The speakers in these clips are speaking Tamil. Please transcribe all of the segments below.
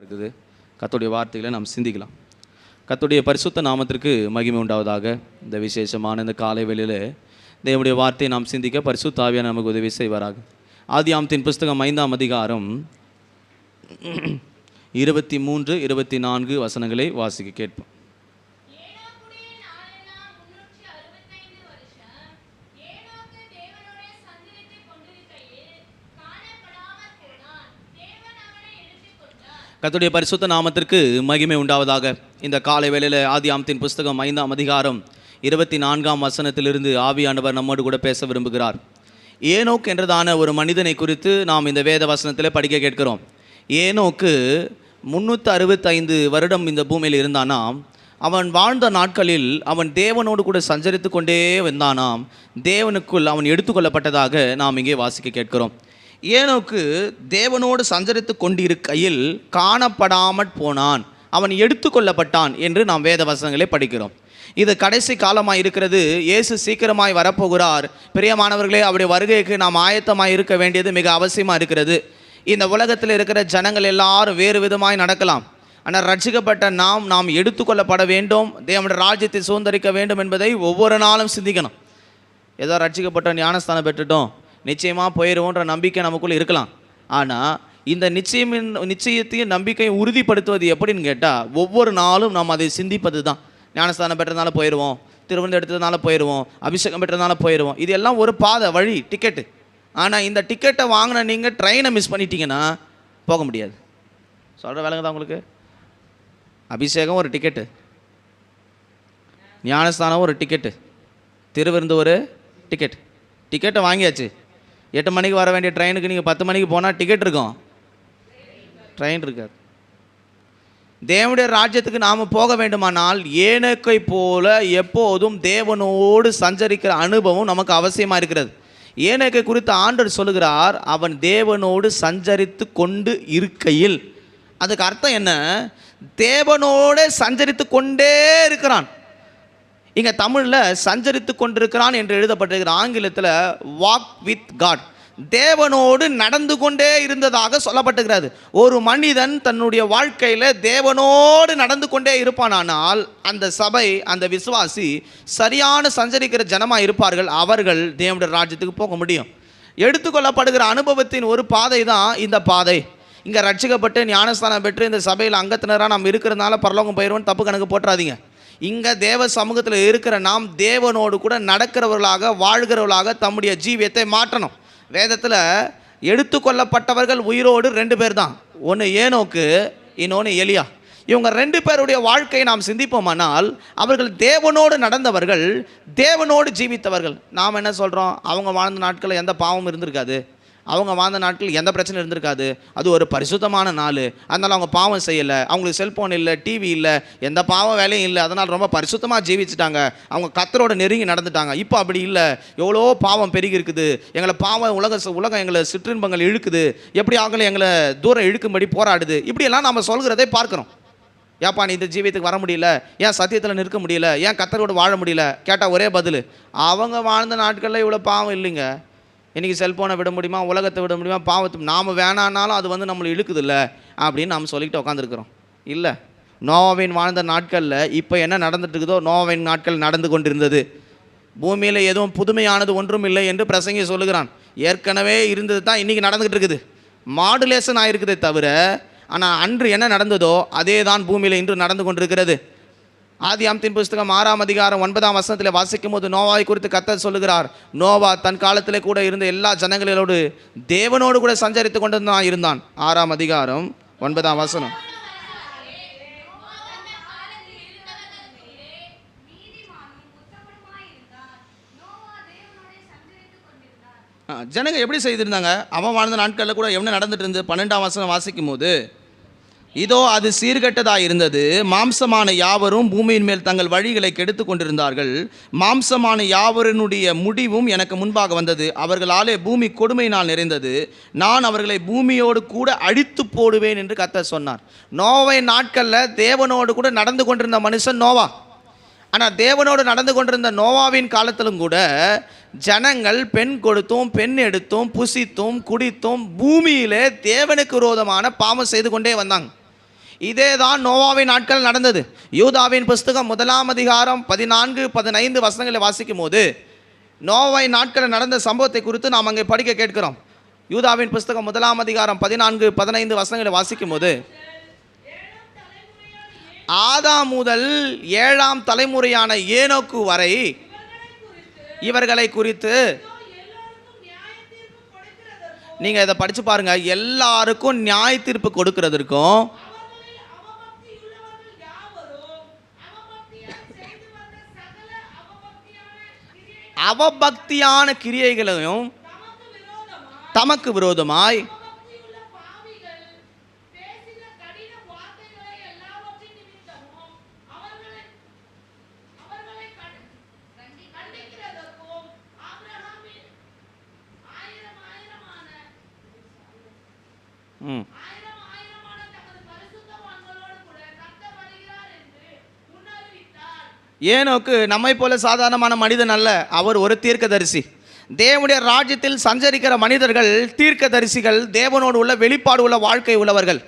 இருக்குது. கர்த்தருடைய வார்த்தைகளை நாம் சிந்திக்கலாம். கர்த்தருடைய பரிசுத்த நாமத்திற்கு மகிமை உண்டாவதாக. இந்த விசேஷமான இந்த காலை வேளையிலே தேவனுடைய வார்த்தையை நாம் சிந்திக்க பரிசுத்த ஆவியானவர் நமக்கு உதவி செய்வாராக. ஆதியாகமத்தின் புஸ்தகம் 5ஆம் அதிகாரம் 23, 24 வசனங்களை வாசிக்க கேட்போம். கர்த்தருடைய பரிசுத்த நாமத்திற்கு மகிமை உண்டாவதாக. இந்த காலை வேளையில் ஆதியாகமத்தின் புஸ்தகம் 5ஆம் அதிகாரம் 24ஆம் வசனத்திலிருந்து ஆவியானவர் நம்மோடு கூட பேச விரும்புகிறார். ஏனோக் என்றதான ஒரு மனிதனை குறித்து நாம் இந்த வேத வசனத்தில் படிக்க கேட்கிறோம். ஏனோக்கு 365 வருடம் இந்த பூமியில் இருந்தானாம். அவன் வாழ்ந்த நாட்களில் அவன் தேவனோடு கூட சஞ்சரித்து கொண்டே வந்தானாம். தேவனுக்குள் அவன் எடுத்துக்கொள்ளப்பட்டதாக நாம் இங்கே வாசிக்க கேட்கிறோம். ஏனோக்கு தேவனோடு சஞ்சரித்து கொண்டிருக்கையில் காணப்படாமற் போனான், அவன் எடுத்துக்கொள்ளப்பட்டான் என்று நாம் வேத வசனங்களை படிக்கிறோம். இது கடைசி காலமாக இருக்கிறது. இயேசு சீக்கிரமாய் வரப்போகிறார். பிரியமானவர்களே, அவருடைய வருகைக்கு நாம் ஆயத்தமாக இருக்க வேண்டியது மிக அவசியமாக இருக்கிறது. இந்த உலகத்தில் இருக்கிற ஜனங்கள் எல்லாரும் வேறு விதமாய் நடக்கலாம். ஆனால் ரட்சிக்கப்பட்ட நாம் எடுத்துக்கொள்ளப்பட வேண்டும், தேவனுடைய ராஜ்யத்தை சுதந்திரிக்க வேண்டும் என்பதை ஒவ்வொரு நாளும் சிந்திக்கணும். ஏதோ ரட்சிக்கப்பட்ட ஞானஸ்தானம் பெற்றுட்டோம், நிச்சயமாக போயிடுவோன்ற நம்பிக்கை நமக்குள்ளே இருக்கலாம். ஆனால் இந்த நிச்சயத்தையும் நம்பிக்கையை உறுதிப்படுத்துவது எப்படின்னு கேட்டால், ஒவ்வொரு நாளும் நாம் அதை சிந்திப்பது தான். ஞானஸ்தானம் பெற்றதுனால போயிடுவோம், திருவிழா எடுத்ததுனால போயிடுவோம், அபிஷேகம் பெற்றதுனால போயிடுவோம். இது எல்லாம் ஒரு பாதை, வழி, டிக்கெட்டு. ஆனால் இந்த டிக்கெட்டை வாங்கின நீங்கள் ட்ரெயினை மிஸ் பண்ணிட்டீங்கன்னா போக முடியாது. சொல்கிற வேலைங்க தான் உங்களுக்கு. அபிஷேகம் ஒரு டிக்கெட்டு, ஞானஸ்தானம் ஒரு டிக்கெட்டு, திருவிருந்து ஒரு டிக்கெட். டிக்கெட்டை வாங்கியாச்சு. 8 மணிக்கு வர வேண்டிய ட்ரெயினுக்கு நீங்கள் 10 மணிக்கு போனால் டிக்கெட் இருக்கும், ட்ரெயின் இருக்காது. தேவனுடைய ராஜ்யத்துக்கு நாம் போக வேண்டுமானால் ஏனோக்கை போல எப்போதும் தேவனோடு சஞ்சரிக்கிற அனுபவம் நமக்கு அவசியமாக இருக்கிறது. ஏனோக்கை குறித்து ஆண்டவர் சொல்லுகிறார், அவன் தேவனோடு சஞ்சரித்து கொண்டு இருக்கையில். அதுக்கு அர்த்தம் என்ன? தேவனோடு சஞ்சரித்து கொண்டே இருக்கிறான். இங்கே தமிழில் சஞ்சரித்து கொண்டிருக்கிறான் என்று எழுதப்பட்டிருக்கிற, ஆங்கிலத்தில் வாக் வித் காட், தேவனோடு நடந்து கொண்டே இருந்ததாக சொல்லப்பட்டிருக்கிறது. ஒரு மனிதன் தன்னுடைய வாழ்க்கையில் தேவனோடு நடந்து கொண்டே இருப்பானால் அந்த சபை, அந்த விசுவாசி சரியான சஞ்சரிக்கிற ஜனமாக இருப்பார்கள். அவர்கள் தேவனுடைய ராஜ்யத்துக்கு போக முடியும். எடுத்துக்கொள்ளப்படுகிற அனுபவத்தின் ஒரு பாதை தான் இந்த பாதை. இங்கே ரட்சிக்கப்பட்டு ஞானஸ்தானம் பெற்று இந்த சபையில் அங்கத்தினராக நாம் இருக்கிறதுனால பரலோகம் போயிடுவோன்னு தப்பு கணக்கு போட்டுறாதீங்க. இங்கே தேவ சமூகத்தில் இருக்கிற நாம் தேவனோடு கூட நடக்கிறவர்களாக, வாழ்கிறவர்களாக தம்முடைய ஜீவியத்தை மாற்றணும். வேதத்தில் எடுத்துக்கொள்ளப்பட்டவர்கள் உயிரோடு 2 பேர் தான். ஒன்று ஏனோக்கு, இன்னொன்று எலியா. இவங்க 2 பேருடைய வாழ்க்கையை நாம் சிந்திப்போமானால் அவர்கள் தேவனோடு நடந்தவர்கள், தேவனோடு ஜீவித்தவர்கள். நாம் என்ன சொல்கிறோம்? அவங்க வாழ்ந்த நாட்களில் எந்த பாவமும் இருந்திருக்காது, அவங்க வாழ்ந்த நாட்கள் எந்த பிரச்சனை இருந்திருக்காது, அது ஒரு பரிசுத்தமான நாள், அதனால் அவங்க பாவம் செய்யலை, அவங்களுக்கு செல்ஃபோன் இல்லை, டிவி இல்லை, எந்த பாவம் வேலையும் இல்லை, அதனால் ரொம்ப பரிசுத்தமாக ஜீவிச்சிட்டாங்க, அவங்க கர்த்தரோட நெருங்கி நடந்துட்டாங்க. இப்போ அப்படி இல்லை, எவ்வளோ பாவம் பெருகி இருக்குது, எங்களை பாவம் உலகம் எங்களை சிற்றின்பங்கள் இழுக்குது, எப்படி ஆகலை எங்களை தூரம் இழுக்கும்படி போராடுது. இப்படியெல்லாம் நம்ம சொல்கிறதை பார்க்குறோம். ஏப்பா நீ இந்த ஜீவியத்துக்கு வர முடியல, ஏன் சத்தியத்தில் நிற்க முடியல, ஏன் கர்த்தரோடு வாழ முடியல கேட்டால் ஒரே பதில், அவங்க வாழ்ந்த நாட்களில் இவ்வளோ பாவம் இல்லைங்க. இன்றைக்கி செல்ஃபோனை விட முடியுமா, உலகத்தை விட முடியுமா, பாவத்தை நாம் வேணான்னாலும் அது நம்மளை இழுக்குது இல்லை அப்படின்னு நாம் சொல்லிக்கிட்டு உட்காந்துருக்குறோம். இல்லை, நோவாவின் வாழ்ந்த நாட்களில் இப்போ என்ன நடந்துட்டு இருக்குதோ நோவாவின் நாட்கள் நடந்து கொண்டிருந்தது. பூமியில் எதுவும் புதுமையானது ஒன்றும் இல்லை என்று பிரசங்கி சொல்லுகிறான். ஏற்கனவே இருந்தது தான் இன்றைக்கி நடந்துக்கிட்டு இருக்குது. மாடுலேஷன் ஆகிருக்குதே தவிர, ஆனால் அன்று என்ன நடந்ததோ அதே தான் பூமியில் இன்று நடந்து கொண்டிருக்கிறது. ஆதியாகமத்தின் புஸ்தகம் 6ஆம் அதிகாரம் 9ஆம் வசனத்தில் வாசிக்கும் போது நோவாவை குறித்து கர்த்தர் சொல்லுகிறார், நோவா தன் காலத்திலே கூட இருந்த எல்லா ஜனங்களோடு தேவனோடு கூட சஞ்சரித்து கொண்டு தான் இருந்தான். 6ஆம் அதிகாரம் 9ஆம் வசனம். ஜனங்க எப்படி செய்திருந்தாங்க? அவன் வாழ்ந்த நாட்களில் கூட என்ன நடந்துட்டு இருந்தது? 12ஆம் வசனம் வாசிக்கும் போது, இதோ அது சீர்கெட்டதாக இருந்தது, மாம்சமான யாவரும் பூமியின் மேல் தங்கள் வழிகளை கெடுத்து கொண்டிருந்தார்கள், மாம்சமான யாவருடைய முடிவும் எனக்கு முன்பாக வந்தது, அவர்களாலே பூமி கொடுமையினால் நிறைந்தது, நான் அவர்களை பூமியோடு கூட அழித்து போடுவேன் என்று கர்த்தர் சொன்னார். நோவை நாட்களில் தேவனோடு கூட நடந்து கொண்டிருந்த மனுஷன் நோவா. ஆனால் தேவனோடு நடந்து கொண்டிருந்த நோவாவின் காலத்திலும் கூட ஜனங்கள் பெண் கொடுத்தும் பெண் எடுத்தும் புசித்தும் குடித்தும் பூமியிலே தேவனுக்கு விரோதமான பாவம் செய்து கொண்டே வந்தாங்க. இதே தான் நோவாவின் நாட்கள் நடந்தது. யூதாவின் புஸ்தகம் 1 அதிகாரம் 14-15 வசனங்களை வாசிக்கும் போது நோவாவின் நாட்களில் நடந்த சம்பவத்தை குறித்து நாம் அங்கே படிக்க கேட்கிறோம். யூதாவின் புஸ்தகம் 1 அதிகாரம் 14-15 வசனங்களை வாசிக்கும் போது, ஆதாம் முதல் 7ஆம் தலைமுறையான ஏனோக்கு வரை இவர்களை குறித்து நீங்க இதை படிச்சு பாருங்க. எல்லாருக்கும் நியாய தீர்ப்பு கொடுக்கிறதற்கும் அவபக்தியான கிரியைகளையும் தமக்கு விரோதமாய் ஏனோக்கு நம்மை போல சாதாரணமான மனிதன் அல்ல. அவர் ஒரு தீர்க்கதரிசி. தேவனுடைய ராஜ்யத்தில் சஞ்சரிக்கிற மனிதர்கள் தீர்க்கதரிசிகள், தேவனோடு உள்ள வெளிப்பாடு உள்ள வாழ்க்கை உள்ளவர்கள்.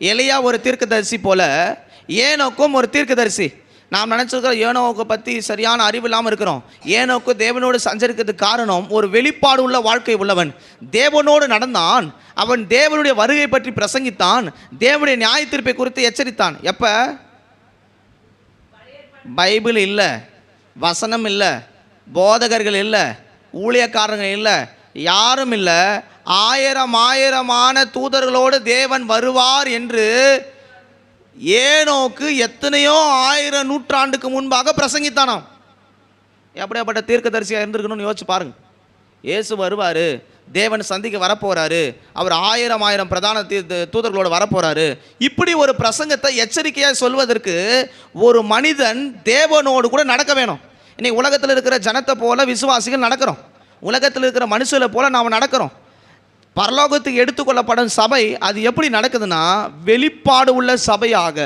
எலியா ஒரு தீர்க்கதரிசி போல ஏனோக்கும் ஒரு தீர்க்கதரிசி. நாம் நினச்சிருக்கிறோம் ஏனோக்கை பற்றி சரியான அறிவு இல்லாமல் இருக்கிறோம். ஏனோக்கு தேவனோடு சஞ்சரிக்கிறதுக்கு காரணம் ஒரு வெளிப்பாடு உள்ள வாழ்க்கை உள்ளவன். தேவனோடு நடந்தான். அவன் தேவனுடைய வருகை பற்றி பிரசங்கித்தான். தேவனுடைய நியாய தீர்ப்பை குறித்து எச்சரித்தான். எப்போ? பைபிள் இல்லை, வசனம் இல்லை, போதகர்கள் இல்லை, ஊழியக்காரங்க இல்லை, யாரும் இல்லை. ஆயிரமான தூதர்களோடு தேவன் வருவார் என்று ஏனோக்கு எத்தனையோ 1000 நூற்றாண்டுக்கு முன்பாக பிரசங்கித்தானாம். எப்படியாப்பட்ட தீர்க்கதரிசியாக இருந்திருக்கணும்னு யோசிச்சு பாருங்க. இயேசு வருவார், தேவன் சந்திக்க வரப்போகிறாரு, அவர் 1000 பிரதான தூதர்களோடு வரப்போகிறாரு. இப்படி ஒரு பிரசங்கத்தை எச்சரிக்கையாக சொல்வதற்கு ஒரு மனிதன் தேவனோடு கூட நடக்க வேணும். இன்னைக்கு உலகத்தில் இருக்கிற ஜனத்தை போல விசுவாசிகள் நடக்கிறோம். உலகத்தில் இருக்கிற மனுஷனை போல நாம் நடக்கிறோம். பரலோகத்துக்கு எடுத்துக்கொள்ளப்படும் சபை அது எப்படி நடக்குதுன்னா, வெளிப்பாடு உள்ள சபையாக,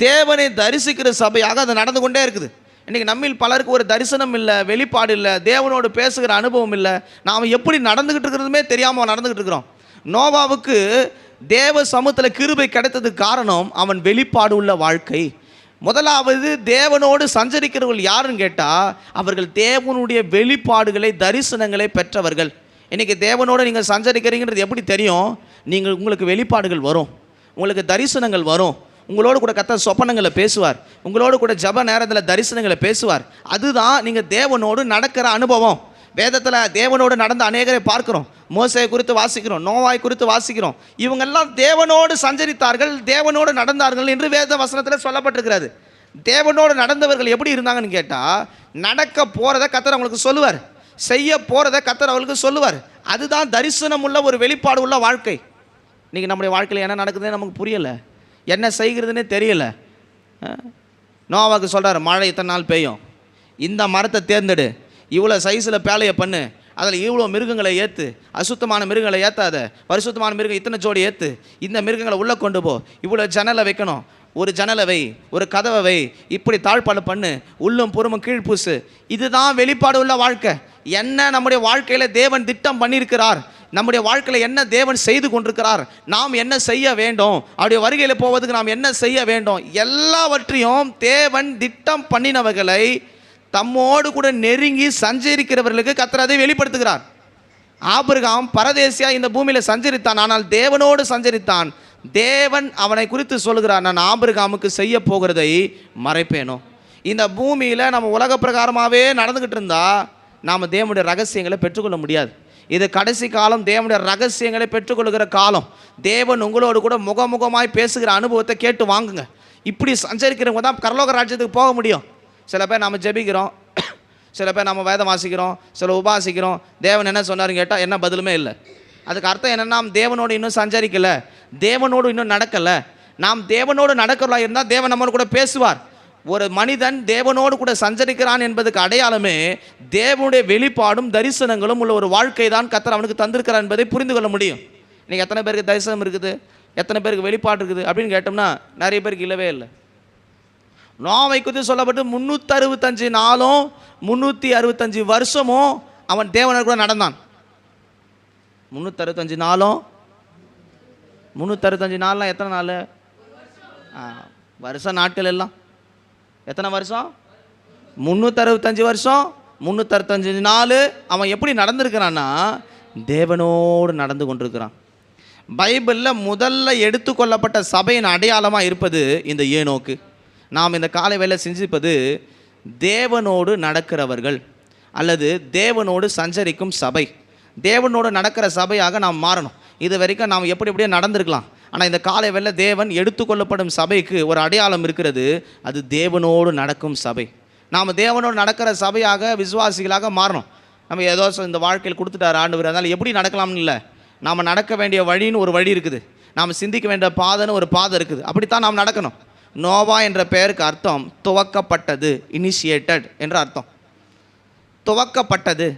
தேவனை தரிசிக்கிற சபையாக அது நடந்து கொண்டே இருக்குது. இன்றைக்கி நம்மில் பலருக்கு ஒரு தரிசனம் இல்லை, வெளிப்பாடு இல்லை, தேவனோடு பேசுகிற அனுபவம் இல்லை. நாம் எப்படி நடந்துக்கிட்டு இருக்கிறதுமே தெரியாமல் நடந்துக்கிட்டு இருக்கிறோம். நோவாவுக்கு தேவ சமூகத்தில் கிருபை கிடைத்ததுக்கு காரணம் அவன் வெளிப்பாடு உள்ள வாழ்க்கை. முதலாவது தேவனோடு சஞ்சரிக்கிறவர்கள் யாருன்னு கேட்டால், அவர்கள் தேவனுடைய வெளிப்பாடுகளை, தரிசனங்களை பெற்றவர்கள். இன்றைக்கி தேவனோடு நீங்கள் சஞ்சரிக்கிறீங்கிறது எப்படி தெரியும்? உங்களுக்கு வெளிப்பாடுகள் வரும், உங்களுக்கு தரிசனங்கள் வரும். உங்களோடு கூட கர்த்தர் சொப்பனங்களை பேசுவார், உங்களோடு கூட ஜப நேரத்தில் தரிசனங்களை பேசுவார். அதுதான் நீங்கள் தேவனோடு நடக்கிற அனுபவம். வேதத்தில் தேவனோடு நடந்த அநேகரை பார்க்குறோம். மோசேயை குறித்து வாசிக்கிறோம், நோவாய் குறித்து வாசிக்கிறோம். இவங்கெல்லாம் தேவனோடு சஞ்சரித்தார்கள், தேவனோடு நடந்தார்கள் என்று வேத வசனத்தில் சொல்லப்பட்டிருக்கிறது. தேவனோடு நடந்தவர்கள் எப்படி இருந்தாங்கன்னு கேட்டால், நடக்க போகிறத கர்த்தர் அவங்களுக்கு சொல்லுவார், செய்ய போகிறத கர்த்தர் அவங்களுக்கு சொல்லுவார். அதுதான் தரிசனம் உள்ள ஒரு வெளிப்பாடு உள்ள வாழ்க்கை. இன்றைக்கி நம்முடைய வாழ்க்கையில் என்ன நடக்குதுன்னு நமக்கு புரியலை, என்ன செய்கிறதுனே தெரியல. நோவாவுக்கு சொல்கிறார், மழை இத்தனை நாள் பெய்யும், இந்த மரத்தை தேர்ந்தெடு, இவ்வளோ சைஸில் பேலையை பண்ணு, அதில் இவ்வளோ மிருகங்களை ஏற்று, அசுத்தமான மிருகங்களை ஏற்றாத, பரிசுத்தமான மிருகம் இத்தனை ஜோடி ஏற்று, இந்த மிருகங்களை உள்ளே கொண்டு போ, இவ்வளோ ஜன்னலை வைக்கணும், ஒரு ஜன்னலை வை, ஒரு கதவை வை, இப்படி தாழ்பாடு பண்ணு, உள்ளும் புறமும் கீழ்பூசு. இதுதான் வெளிப்பாடு உள்ள வாழ்க்கை. என்ன நம்முடைய வாழ்க்கையில் தேவன் திட்டம் பண்ணியிருக்கிறார், நம்முடைய வாழ்க்கையில் என்ன தேவன் செய்து கொண்டிருக்கிறார், நாம் என்ன செய்ய வேண்டும், அவருடைய வருகையில் போவதுக்கு நாம் என்ன செய்ய வேண்டும், எல்லாவற்றையும் தேவன் திட்டம் பண்ணினவர்களை தம்மோடு கூட நெருங்கி சஞ்சரிக்கிறவர்களுக்கு கர்த்தர் அதை வெளிப்படுத்துகிறார். ஆபிரகாம் பரதேசியா இந்த பூமியில் சஞ்சரித்தான், ஆனால் தேவனோடு சஞ்சரித்தான். தேவன் அவனை குறித்து சொல்கிறார், நான் ஆபிரகாமுக்கு செய்ய போகிறதை மறைப்பேனோ. இந்த பூமியில் நம்ம உலக பிரகாரமாகவே நடந்துக்கிட்டு இருந்தால் நாம் தேவனுடைய ரகசியங்களை பெற்றுக்கொள்ள முடியாது. இது கடைசி காலம், தேவனுடைய ரகசியங்களை பெற்றுக்கொள்கிற காலம். தேவன் உங்களோடு கூட முகமுகமாய் பேசுகிற அனுபவத்தை கேட்டு வாங்குங்க. இப்படி சஞ்சரிக்கிறவங்க தான் பரலோக ராஜ்யத்துக்கு போக முடியும். சில பேர் நம்ம ஜெபிக்கிறோம், சில பேர் நம்ம வேதம் வாசிக்கிறோம், சில உபாசிக்கிறோம். தேவன் என்ன சொன்னாருன்னு கேட்டால் என்ன பதிலுமே இல்லை. அதுக்கு அர்த்தம் என்னென்னா, நாம் தேவனோடு இன்னும் சஞ்சரிக்கலை, தேவனோடு இன்னும் நடக்கலை. நாம் தேவனோடு நடக்கிறதா இருந்தால் தேவன் நம்மளோட கூட பேசுவார். ஒரு மனிதன் தேவனோடு கூட சஞ்சரிக்கிறான் என்பதுக்கு அடையாளமே தேவனுடைய வெளிப்பாடும் தரிசனங்களும் உள்ள ஒரு வாழ்க்கை தான் கர்த்தர் அவனுக்கு தந்திருக்கிறார் என்பதை புரிந்து கொள்ள முடியும். இன்றைக்கி எத்தனை பேருக்கு தரிசனம் இருக்குது, எத்தனை பேருக்கு வெளிப்பாடு இருக்குது அப்படின்னு கேட்டோம்னா நிறைய பேருக்கு இல்லவே இல்லை. நோவை குறித்து சொல்லப்பட்டு 365 நாளும் 365 வருஷமும் அவன் தேவனோடு கூட நடந்தான். 365 நாளும் 365 நாள்லாம் எத்தனை நாள்? வருஷ நாட்கள் எல்லாம் எத்தனை வருஷம்? 365 வருஷம், 365 நாள் அவன் எப்படி நடந்திருக்கிறான்னா தேவனோடு நடந்து கொண்டிருக்கிறான். பைபிளில் முதல்ல எடுத்துக்கொள்ளப்பட்ட சபையின் அடையாளமாக இருப்பது இந்த ஏனோக்கு. நாம் இந்த காலை வேளை சிந்திப்பது தேவனோடு நடக்கிறவர்கள் அல்லது தேவனோடு சஞ்சரிக்கும் சபை. தேவனோடு நடக்கிற சபையாக நாம் மாறணும். இது வரைக்கும் நாம் எப்படி எப்படியோ நடந்திருக்கலாம். ஆனால் இந்த காலை வேளை தேவன் எடுத்துக்கொள்ளப்படும் சபைக்கு ஒரு அடையாளம் இருக்கிறது. அது தேவனோடு நடக்கும் சபை. நாம் தேவனோடு நடக்கிற சபையாக விசுவாசிகளாக மாறணும். நம்ம ஏதோ இந்த வாழ்க்கையில் கொடுத்துட்டார் ஆண்டவர், அதனால் எப்படி நடக்கலாம்னு இல்லை, நாம் நடக்க வேண்டிய வழின்னு ஒரு வழி இருக்குது, நாம் சிந்திக்க வேண்டிய பாதைன்னு ஒரு பாதை இருக்குது. அப்படித்தான் நாம் நடக்கணும். நோவா என்ற பெயருக்கு அர்த்தம் துவக்கப்பட்டது, இனிஷியேட்டட் என்ற அர்த்தம். துவக்கப்பட்டது.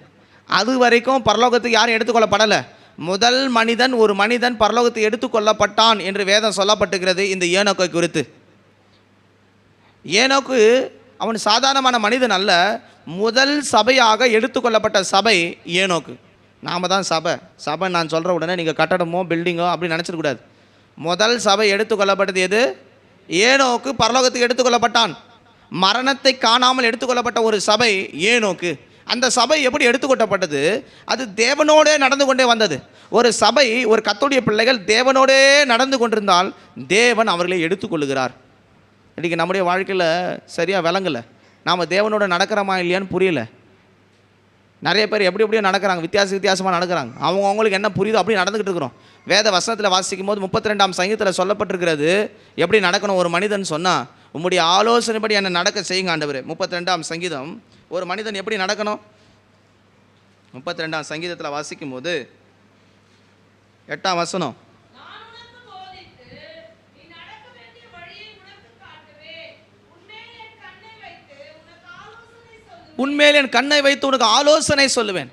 அது வரைக்கும் பரலோகத்துக்கு யாரும் எடுத்துக்கொள்ளப்படலை. முதல் மனிதன், ஒரு மனிதன் பரலோகத்தை எடுத்துக்கொள்ளப்பட்டான் என்று வேதம் சொல்லப்பட்டுகிறது இந்த ஏனோக்கை குறித்து. ஏனோக்கு அவன் சாதாரணமான மனிதன் அல்ல, முதல் சபையாக எடுத்துக்கொள்ளப்பட்ட சபை ஏனோக்கு. நாம் தான் சபை. சபை நான் சொல்கிற உடனே நீங்கள் கட்டடமோ பில்டிங்கோ அப்படி நினச்சிடக்கூடாது. முதல் சபை எடுத்துக்கொள்ளப்பட்டது எது? ஏனோக்கு பரலோகத்துக்கு எடுத்துக்கொள்ளப்பட்டான். மரணத்தை காணாமல் எடுத்துக்கொள்ளப்பட்ட ஒரு சபை ஏனோக்கு. அந்த சபை எப்படி எடுத்துக்கொள்ளப்பட்டது? அது தேவனோடே நடந்து கொண்டே வந்தது. ஒரு சபை, ஒரு கர்த்தருடைய பிள்ளைகள் தேவனோடே நடந்து கொண்டிருந்தால் தேவன் அவர்களை எடுத்துக்கொள்ளுகிறார். இன்றைக்கி நம்முடைய வாழ்க்கையில் சரியாக விளங்கலை. நாம் தேவனோட நடக்கிறோமா இல்லையான்னு புரியலை. நிறைய பேர் எப்படி எப்படியோ நடக்கிறாங்க, வித்தியாசமாக நடக்கிறாங்க. அவங்களுக்கு என்ன புரியுதோ அப்படி நடந்துக்கிட்டு இருக்கிறோம். வேத வசனத்தில் வாசிக்கும் போது 32ஆம் சங்கீதத்தில் சொல்லப்பட்டிருக்கிறது எப்படி நடக்கணும் ஒரு மனிதன் சொன்னால், உம்முடைய ஆலோசனைப்படி என்னை நடக்க செய்யுங்க ஆண்டவரே. 32ஆம் சங்கீதம். ஒரு மனிதன் எப்படி நடக்கணும்? 32ஆம் சங்கீதத்தில் வாசிக்கும் போது 8ஆம் வசனம், உன்மேல் என் கண்ணை வைத்து உனக்கு ஆலோசனை சொல்லுவேன்.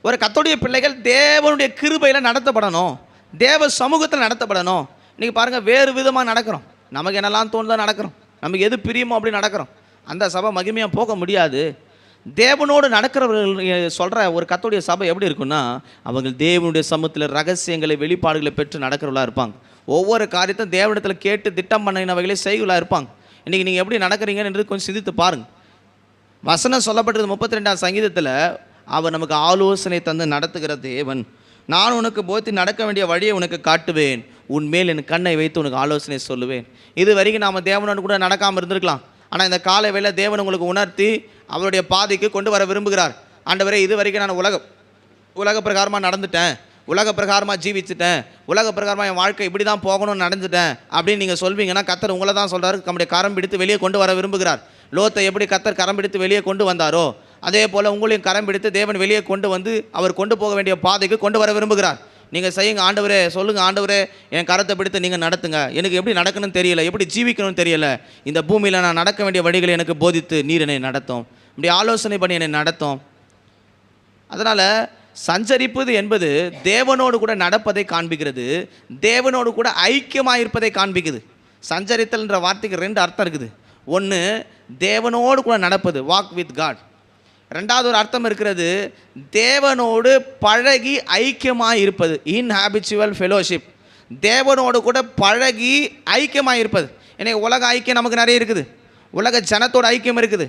ஒரு கர்த்தருடைய பிள்ளைகள் தேவனுடைய கிருபையில் நடத்தப்படணும், தேவ சமூகத்தில் நடத்தப்படணும். இன்றைக்கி பாருங்கள், வேறு விதமாக நடக்கிறோம். நமக்கு என்னெல்லாம் தோணுதோ நடக்கிறோம், நமக்கு எது பிரியமோ அப்படி நடக்கிறோம். அந்த சபை மகிமையாக போக முடியாது. தேவனோடு நடக்கிறவர்கள் சொல்கிற ஒரு கர்த்தருடைய சபை எப்படி இருக்குன்னா, அவங்க தேவனுடைய சமூகத்தில் ரகசியங்களை வெளிப்பாடுகளை பெற்று நடக்கிறவர்களாக இருப்பாங்க. ஒவ்வொரு காரியத்தையும் தேவனிடத்தில் கேட்டு திட்டம் பண்ணினவைகளே செய்களாக இருப்பாங்க. இன்றைக்கி நீங்கள் எப்படி நடக்கிறீங்கன்னு கொஞ்சம் சிந்தித்து பாருங்கள். வசனம் சொல்லப்பட்டது 32ஆம் சங்கீதத்தில், அவர் நமக்கு ஆலோசனை தந்து நடத்துகிற தேவன். நான் உனக்கு போத்தி நடக்க வேண்டிய வழியை உனக்கு காட்டுவேன், உன்மேல் என் கண்ணை வைத்து உனக்கு ஆலோசனை சொல்லுவேன். இது வரைக்கும் நாம் தேவனோடு கூட நடக்காமல் இருந்திருக்கலாம். ஆனால் இந்த காலை வேளை தேவன் உங்களுக்கு உணர்த்தி அவருடைய பாதைக்கு கொண்டு வர விரும்புகிறார். ஆண்டவரே, இது வரைக்கும் நான் உலக பிரகாரமாக நடந்துட்டேன், உலக பிரகாரமாக ஜீவிச்சுட்டேன், உலக பிரகாரமாக என் வாழ்க்கை இப்படி தான் போகணும்னு நடந்துட்டேன் அப்படின்னு நீங்கள் சொல்வீங்கன்னா கர்த்தர் உங்களை தான் சொல்கிறார், நம்முடைய கரம் பிடித்து வெளியே கொண்டு வர விரும்புகிறார். லோத்தை எப்படி கர்த்தர் கரம் பிடித்து வெளியே கொண்டு வந்தாரோ அதே போல் உங்களையும் கரம் பிடித்து தேவன் வெளியே கொண்டு வந்து அவர் கொண்டு போக வேண்டிய பாதைக்கு கொண்டு வர விரும்புகிறார். நீங்கள் செய்யுங்க, ஆண்டவரே சொல்லுங்கள், ஆண்டவரே என் கரத்தை பிடித்து நீங்கள் நடத்துங்க, எனக்கு எப்படி நடக்கணும்னு தெரியல, எப்படி ஜீவிக்கணும்னு தெரியல, இந்த பூமியில் நான் நடக்க வேண்டிய வழிகளை எனக்கு போதித்து நீர் என்னை நடத்தும், இப்படி ஆலோசனை பண்ணி என்னை நடத்தும். அதனால் சஞ்சரிப்பது என்பது தேவனோடு கூட நடப்பதை காண்பிக்கிறது, தேவனோடு கூட ஐக்கியமாக இருப்பதை காண்பிக்குது. சஞ்சரித்தல்ன்ற வார்த்தைக்கு 2 அர்த்தம் இருக்குது. ஒன்று, தேவனோடு கூட நடப்பது, வாக் வித் காட். ரெண்டாவது ஒரு அர்த்தம் இருக்கிறது, தேவனோடு பழகி ஐக்கியமாக இருப்பது, இன்ஹாபிச்சுவல் ஃபெலோஷிப். தேவனோடு கூட பழகி ஐக்கியமாக இருப்பது. எனக்கு உலக ஐக்கியம் நமக்கு நிறைய இருக்குது, உலக ஜனத்தோட ஐக்கியம் இருக்குது.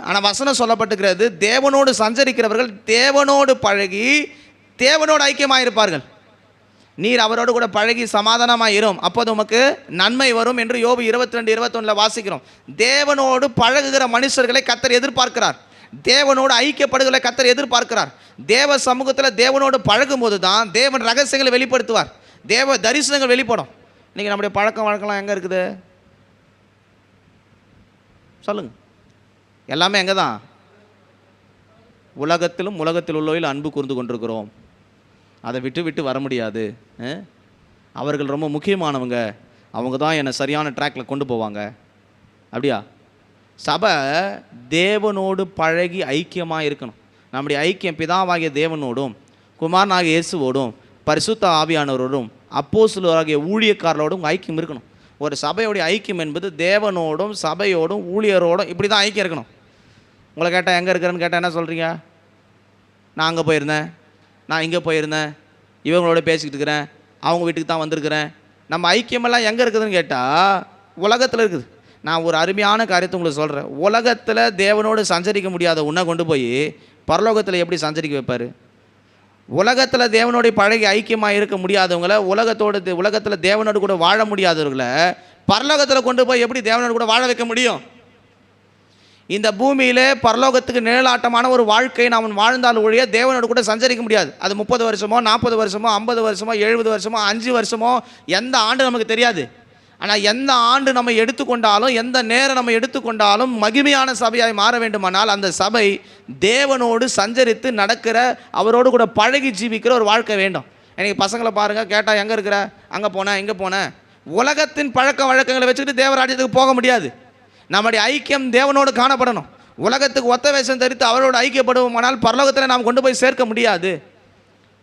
ஆனால் வசனம் சொல்லப்பட்டிருக்கிறது, தேவனோடு சஞ்சரிக்கிறவர்கள் தேவனோடு பழகி தேவனோடு ஐக்கியமாக இருப்பார்கள். நீர் அவரோடு கூட பழகி சமாதானமாக இரும், அப்போது உமக்கு நன்மை வரும் என்று யோபு 22:21 வாசிக்கிறோம். தேவனோடு பழகுகிற மனுஷர்களை கர்த்தர் எதிர்பார்க்கிறார், தேவனோடு ஐக்கியப்படுகளை கர்த்தர் எதிர்பார்க்கிறார். தேவ சமூகத்தில் தேவனோடு பழகும் போது தான் தேவன் ரகசியங்களை வெளிப்படுத்துவார், தேவ தரிசனங்கள் வெளிப்படும். இன்றைக்கி நம்முடைய பழக்கம் வழக்கம்லாம் எங்கே இருக்குது சொல்லுங்கள்? எல்லாமே எங்கே தான்? உலகத்திலும் உலகத்தில் உள்ளவையில் அன்பு கூர்ந்து கொண்டிருக்கிறோம். அதை விட்டு வர முடியாது. அவர்கள் ரொம்ப முக்கியமானவங்க, அவங்க தான் என்னை சரியான ட்ராக்கில் கொண்டு போவாங்க. அப்படியா? சபை தேவனோடு பழகி ஐக்கியமாக இருக்கணும். நம்முடைய ஐக்கியம் பிதாவாகிய தேவனோடும் குமாரனாகிய இயேசுவோடும் பரிசுத்த ஆவியானவரோடும் அப்போஸ்தலராகிய ஊழியக்காரரோடும் ஐக்கியம் இருக்கணும். ஒரு சபையோடைய ஐக்கியம் என்பது தேவனோடும் சபையோடும் ஊழியரோடும் இப்படி தான் ஐக்கியம் இருக்கணும். உங்களை கேட்டால் எங்கே இருக்கிறேன்னு கேட்டால் என்ன சொல்கிறீங்க? நான் அங்கே போயிருந்தேன், நான் இங்கே போயிருந்தேன், இவங்களோட பேசிக்கிட்டு இருக்கிறேன், அவங்க வீட்டுக்கு தான் வந்திருக்கிறேன். நம்ம ஐக்கியமெல்லாம் எங்கே இருக்குதுன்னு கேட்டால் உலகத்தில் இருக்குது. நான் ஒரு அருமையான காரியத்தை உங்களுக்கு சொல்கிறேன். உலகத்தில் தேவனோடு சஞ்சரிக்க முடியாத உன்னை கொண்டு போய் பரலோகத்தில் எப்படி சஞ்சரிக்க வைப்பார்? உலகத்தில் தேவனோடைய பழகி ஐக்கியமாக இருக்க முடியாதவங்களை, உலகத்தில் தேவனோடு கூட வாழ முடியாதவர்களை பரலோகத்தில் கொண்டு போய் எப்படி தேவனோடு கூட வாழ வைக்க முடியும்? இந்த பூமியிலே பரலோகத்துக்கு நிழலாட்டமான ஒரு வாழ்க்கை நாம் வாழ்ந்தால் ஒழிய தேவனோடு கூட சஞ்சரிக்க முடியாது. அது 30 வருஷமோ 40 வருஷமோ 50 வருஷமோ 70 வருஷமோ 5 வருஷமோ எந்த ஆண்டு நமக்கு தெரியாது. ஆனால் எந்த ஆண்டு நம்ம எடுத்துக்கொண்டாலும், எந்த நேரம் நம்ம எடுத்துக்கொண்டாலும் மகிமையான சபையாய் மாற வேண்டுமானால் அந்த சபை தேவனோடு சஞ்சரித்து நடக்கிற, அவரோடு கூட பழகி ஜீவிக்கிற ஒரு வாழ்க்கை வேண்டும். எனக்கு பசங்களை பாருங்கள், கேட்டால் எங்கே இருக்கிற, அங்கே போனேன் இங்கே போனேன். உலகத்தின் பழக்க வழக்கங்களை வச்சுக்கிட்டு தேவராஜ்யத்துக்கு போக முடியாது. நம்முடைய ஐக்கியம் தேவனோடு காணப்படணும். உலகத்துக்கு ஒத்த வேஷம் தரித்து அவரோடு ஐக்கியப்படுவோமானால் பரலோகத்தில் நாம் கொண்டு போய் சேர்க்க முடியாது.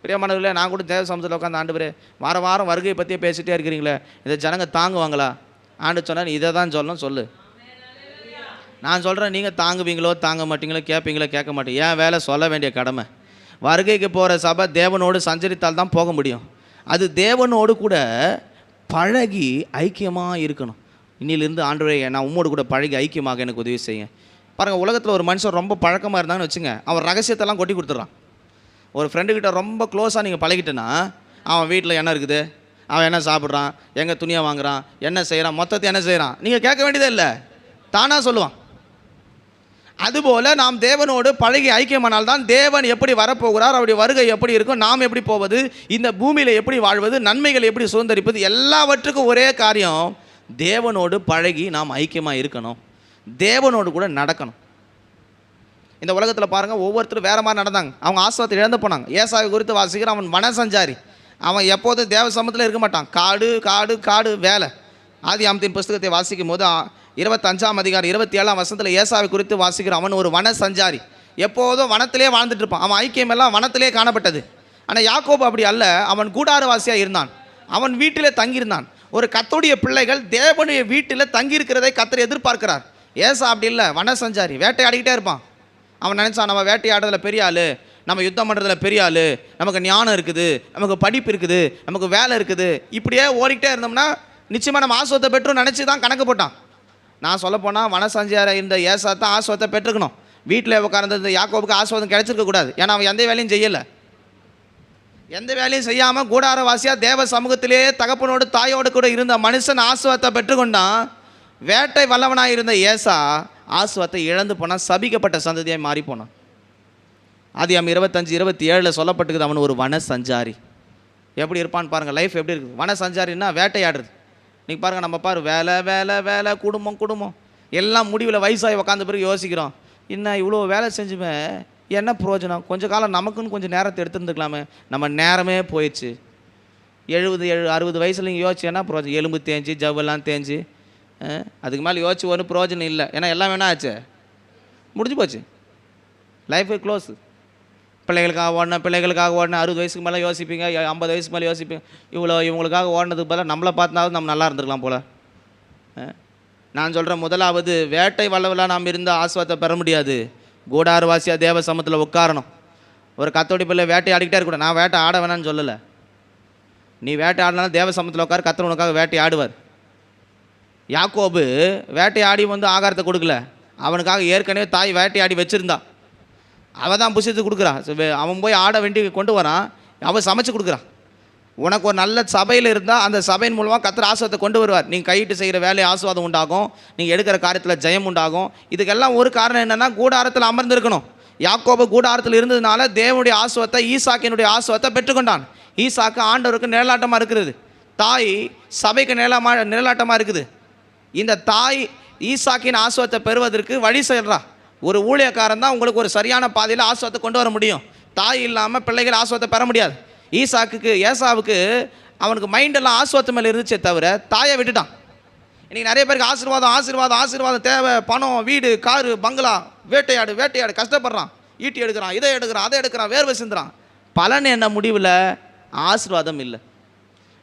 பிரியமானவர்களே, நான் கூட தேவ சமூகத்தில் உட்காந்து, ஆண்டவரே வாரம் வாரம் வருகையை பற்றியே பேசிகிட்டே இருக்கிறீங்களே, இதை ஜனங்க தாங்குவாங்களா? ஆண்டு சொன்னால் நீ இதை தான் சொல்லணும், சொல்லு. நான் சொல்கிறேன், நீங்கள் தாங்குவீங்களோ தாங்க மாட்டீங்களோ, கேட்பீங்களோ கேட்க மாட்டீங்க. ஏன் வேலை சொல்ல வேண்டிய கடமை. வருகைக்கு போகிற சபை தேவனோடு சஞ்சரித்தால் தான் போக முடியும். அது தேவனோடு கூட பழகி ஐக்கியமாக இருக்கணும். இன்னிலிருந்து ஆண்டவரே நான் உம்மோடு கூட பழகி ஐக்கியமாக எனக்கு உதவி செய்யுங்க. பாருங்கள், உலகத்தில் ஒரு மனுஷன் ரொம்ப பழக்கமாக இருந்தாங்கன்னு வச்சுங்க, அவன் ரகசியத்தெல்லாம் கொட்டி கொடுத்துட்றான். ஒரு ஃப்ரெண்டுக்கிட்ட ரொம்ப க்ளோஸாக நீங்கள் பழகிட்டேன்னா, அவன் வீட்டில் என்ன இருக்குது, அவன் என்ன சாப்பிட்றான், எங்கே துணியை வாங்குறான், என்ன செய்கிறான், மொத்தத்தை என்ன செய்கிறான், நீங்கள் கேட்க வேண்டியதே இல்லை, தானாக சொல்லுவான். அதுபோல் நாம் தேவனோடு பழகி ஐக்கியமானால் தான் தேவன் எப்படி வரப்போகிறார், அவருடைய வருகை எப்படி இருக்கும், நாம் எப்படி போவது, இந்த பூமியில் எப்படி வாழ்வது, நன்மைகள் எப்படி சுதந்திரிப்பது, எல்லாவற்றுக்கும் ஒரே காரியம், தேவனோடு பழகி நாம் ஐக்கியமாக இருக்கணும், தேவனோடு கூட நடக்கணும். இந்த உலகத்தில் பாருங்கள், ஒவ்வொருத்தரும் வேறு மாதிரி நடந்தாங்க. அவங்க ஆசீர்வாதத்தை இழந்து போனாங்க. ஏசாவை குறித்து வாசிக்கிற, அவன் வனசஞ்சாரி, அவன் எப்போதும் தேவ சமூகத்தில் இருக்க மாட்டான். காடு காடு காடு வேலை. ஆதியாகமத்தின் புஸ்தகத்தை வாசிக்கும் போது 25ஆம் அதிகாரம் 27ஆம் வசனத்தில் ஏசாவை குறித்து வாசிக்கிற, அவன் ஒரு வனசஞ்சாரி, எப்போதும் வனத்திலே வாழ்ந்துட்டு இருப்பான். அவன் ஐக்கியம் எல்லாம் வனத்திலே காணப்பட்டது. ஆனால் யாக்கோபு அப்படி அல்ல, அவன் கூடாரவாசியாக இருந்தான், அவன் வீட்டிலே தங்கியிருந்தான். ஒரு கர்த்தருடைய பிள்ளைகள் தேவனுடைய வீட்டில் தங்கியிருக்கிறதை கர்த்தர் எதிர்பார்க்கிறார். ஏசா அப்படி இல்லை, வனசஞ்சாரி, வேட்டையாடிக்கிட்டே இருப்பான். அவன் நினச்சான், நம்ம வேட்டையாடுறதில் பெரிய ஆள், நம்ம யுத்தம் பண்ணுறதுல பெரிய ஆள், நமக்கு ஞானம் இருக்குது, நமக்கு படிப்பு இருக்குது, நமக்கு வேலை இருக்குது, இப்படியே ஓடிக்கிட்டே இருந்தோம்னா நிச்சயமாக நம்ம ஆசுவத்தை பெற்று நினச்சி தான் கணக்கு போட்டான். நான் சொல்லப்போனால் வனசஞ்சார இந்த ஏசா தான் ஆசுவத்தை பெற்றுக்கணும். வீட்டில் உட்கார்ந்து இந்த யாக்கோபுக்கு ஆசுவாதம் கிடைச்சிருக்கக்கூடாது. ஏன்னா அவன் எந்த வேலையும் செய்யலை. எந்த வேலையும் செய்யாமல் கூடாரவாசியாக தேவ சமூகத்திலே தகப்பனோடு தாயோடு கூட இருந்த மனுஷன் ஆசுவத்தை பெற்றுக்கொண்டான். வேட்டை வல்லவனாக இருந்த ஏசா ஆசுவத்தை இழந்து போனான், சபிக்கப்பட்ட சந்ததியாக மாறி போனான். ஆதியாகமம் 25:27 சொல்லப்பட்டுக்குது, அவன் ஒரு வன சஞ்சாரி. எப்படி இருப்பான்னு பாருங்கள், லைஃப் எப்படி இருக்குது. வன சஞ்சாரின்னா வேட்டையாடுறது. நீங்கள் பாருங்கள், நம்ம வேலை வேலை வேலை, குடும்பம் குடும்பம் எல்லாம் முடிவில் வயசாகி உக்காந்த பிறகு யோசிக்கிறோம், என்ன இவ்வளோ வேலை செஞ்சுமே என்ன பிரயோஜனம், கொஞ்சம் காலம் நமக்குன்னு கொஞ்சம் நேரத்தை எடுத்துருந்துக்கலாமே. நம்ம நேரமே போயிடுச்சு. 70-60 வயசுல நீங்கள் யோசிச்சு என்ன பிரயோஜனம், எலும்பு தேஞ்சு ஜவ்வெல்லாம் தேஞ்சு, அதுக்கு மேலே யோசிச்சு ஒன்றும் பிரயோஜனம் இல்லை. ஏன்னா எல்லாம் வேணா ஆச்சு, முடிஞ்சு போச்சு, லைஃபு க்ளோஸ். பிள்ளைகளுக்காக ஓடணும் 60 வயசுக்கு மேலே யோசிப்பீங்க, 50 வயசுக்கு மேலே யோசிப்பீங்க. இவங்களுக்காக ஓடினதுக்கு பதிலாக நம்மளை பார்த்தாலும் நம்ம நல்லா இருந்திருக்கலாம் போல். நான் சொல்கிறேன், முதலாவது வேட்டை வல்லவெல்லாம் நாம் இருந்தால் ஆசுவாதத்தை பெற முடியாது. கூடாரவாசியாக தேவ சமூகத்தில் உட்காரணும். ஒரு கத்தோடி பிள்ளை வேட்டை ஆடிக்கிட்டே இருக்கக்கூடாது. நான் வேட்டை ஆட வேணான்னு சொல்லலை, நீ வேட்டை ஆடினாலும் தேவ சமூகத்தில் உட்கார், கத்தர் உனக்காக வேட்டை ஆடுவார். யாக்கோபு வேட்டையாடி ஆகாரத்தை கொடுக்கல, அவனுக்காக ஏற்கனவே தாய் வேட்டையாடி வச்சுருந்தா, அவள் தான் புசித்து கொடுக்குறான். அவன் போய் ஆட வேண்டி கொண்டு வரான், அவள் சமைச்சு கொடுக்குறான். உனக்கு ஒரு நல்ல சபையில் இருந்தால் அந்த சபையின் மூலமாக கர்த்தர் ஆசீர்வாதத்தை கொண்டு வருவார். நீங்கள் கையிட்டு செய்கிற வேலையை ஆசீர்வாதம் உண்டாகும், நீங்கள் எடுக்கிற காரியத்தில் ஜெயம் உண்டாகும். இதுக்கெல்லாம் ஒரு காரணம் என்னென்னா, கூடாரத்தில் அமர்ந்திருக்கணும். யாக்கோபு கூடாரத்தில் இருந்ததுனால தேவனுடைய ஆசீர்வாதத்தை, ஈசாக்கினுடைய ஆசீர்வாதத்தை பெற்றுக்கொண்டான். ஈசாக்கு ஆண்டவருக்கு நிழலாட்டமாக இருக்கிறது, தாய் சபைக்கு நிழலாட்டமாக இருக்குது. இந்த தாய் ஈசாக்கின் ஆசீர்வாதத்தை பெறுவதற்கு வழி செய்கிறா. ஒரு ஊழியக்காரன் தான் உங்களுக்கு ஒரு சரியான பாதையில் ஆசீர்வாதத்தை கொண்டு வர முடியும். தாய் இல்லாமல் பிள்ளைகள் ஆசீர்வாதத்தை பெற முடியாது. ஏசாவுக்கு அவனுக்கு மைண்டெல்லாம் ஆசீர்வாதம் மேலே இருந்துச்சே தவிர தாயை விட்டுட்டான். இன்றைக்கி நிறைய பேருக்கு ஆசீர்வாதம் தேவை, பணம், வீடு, காரு, பங்களா, வேட்டையாடு கஷ்டப்படுறான், ஈட்டி எடுக்கிறான், இதை எடுக்கிறான், அதை எடுக்கிறான், வேர்வை சிந்துறான். பலன் என்ன, முடிவில் ஆசீர்வாதம் இல்லை.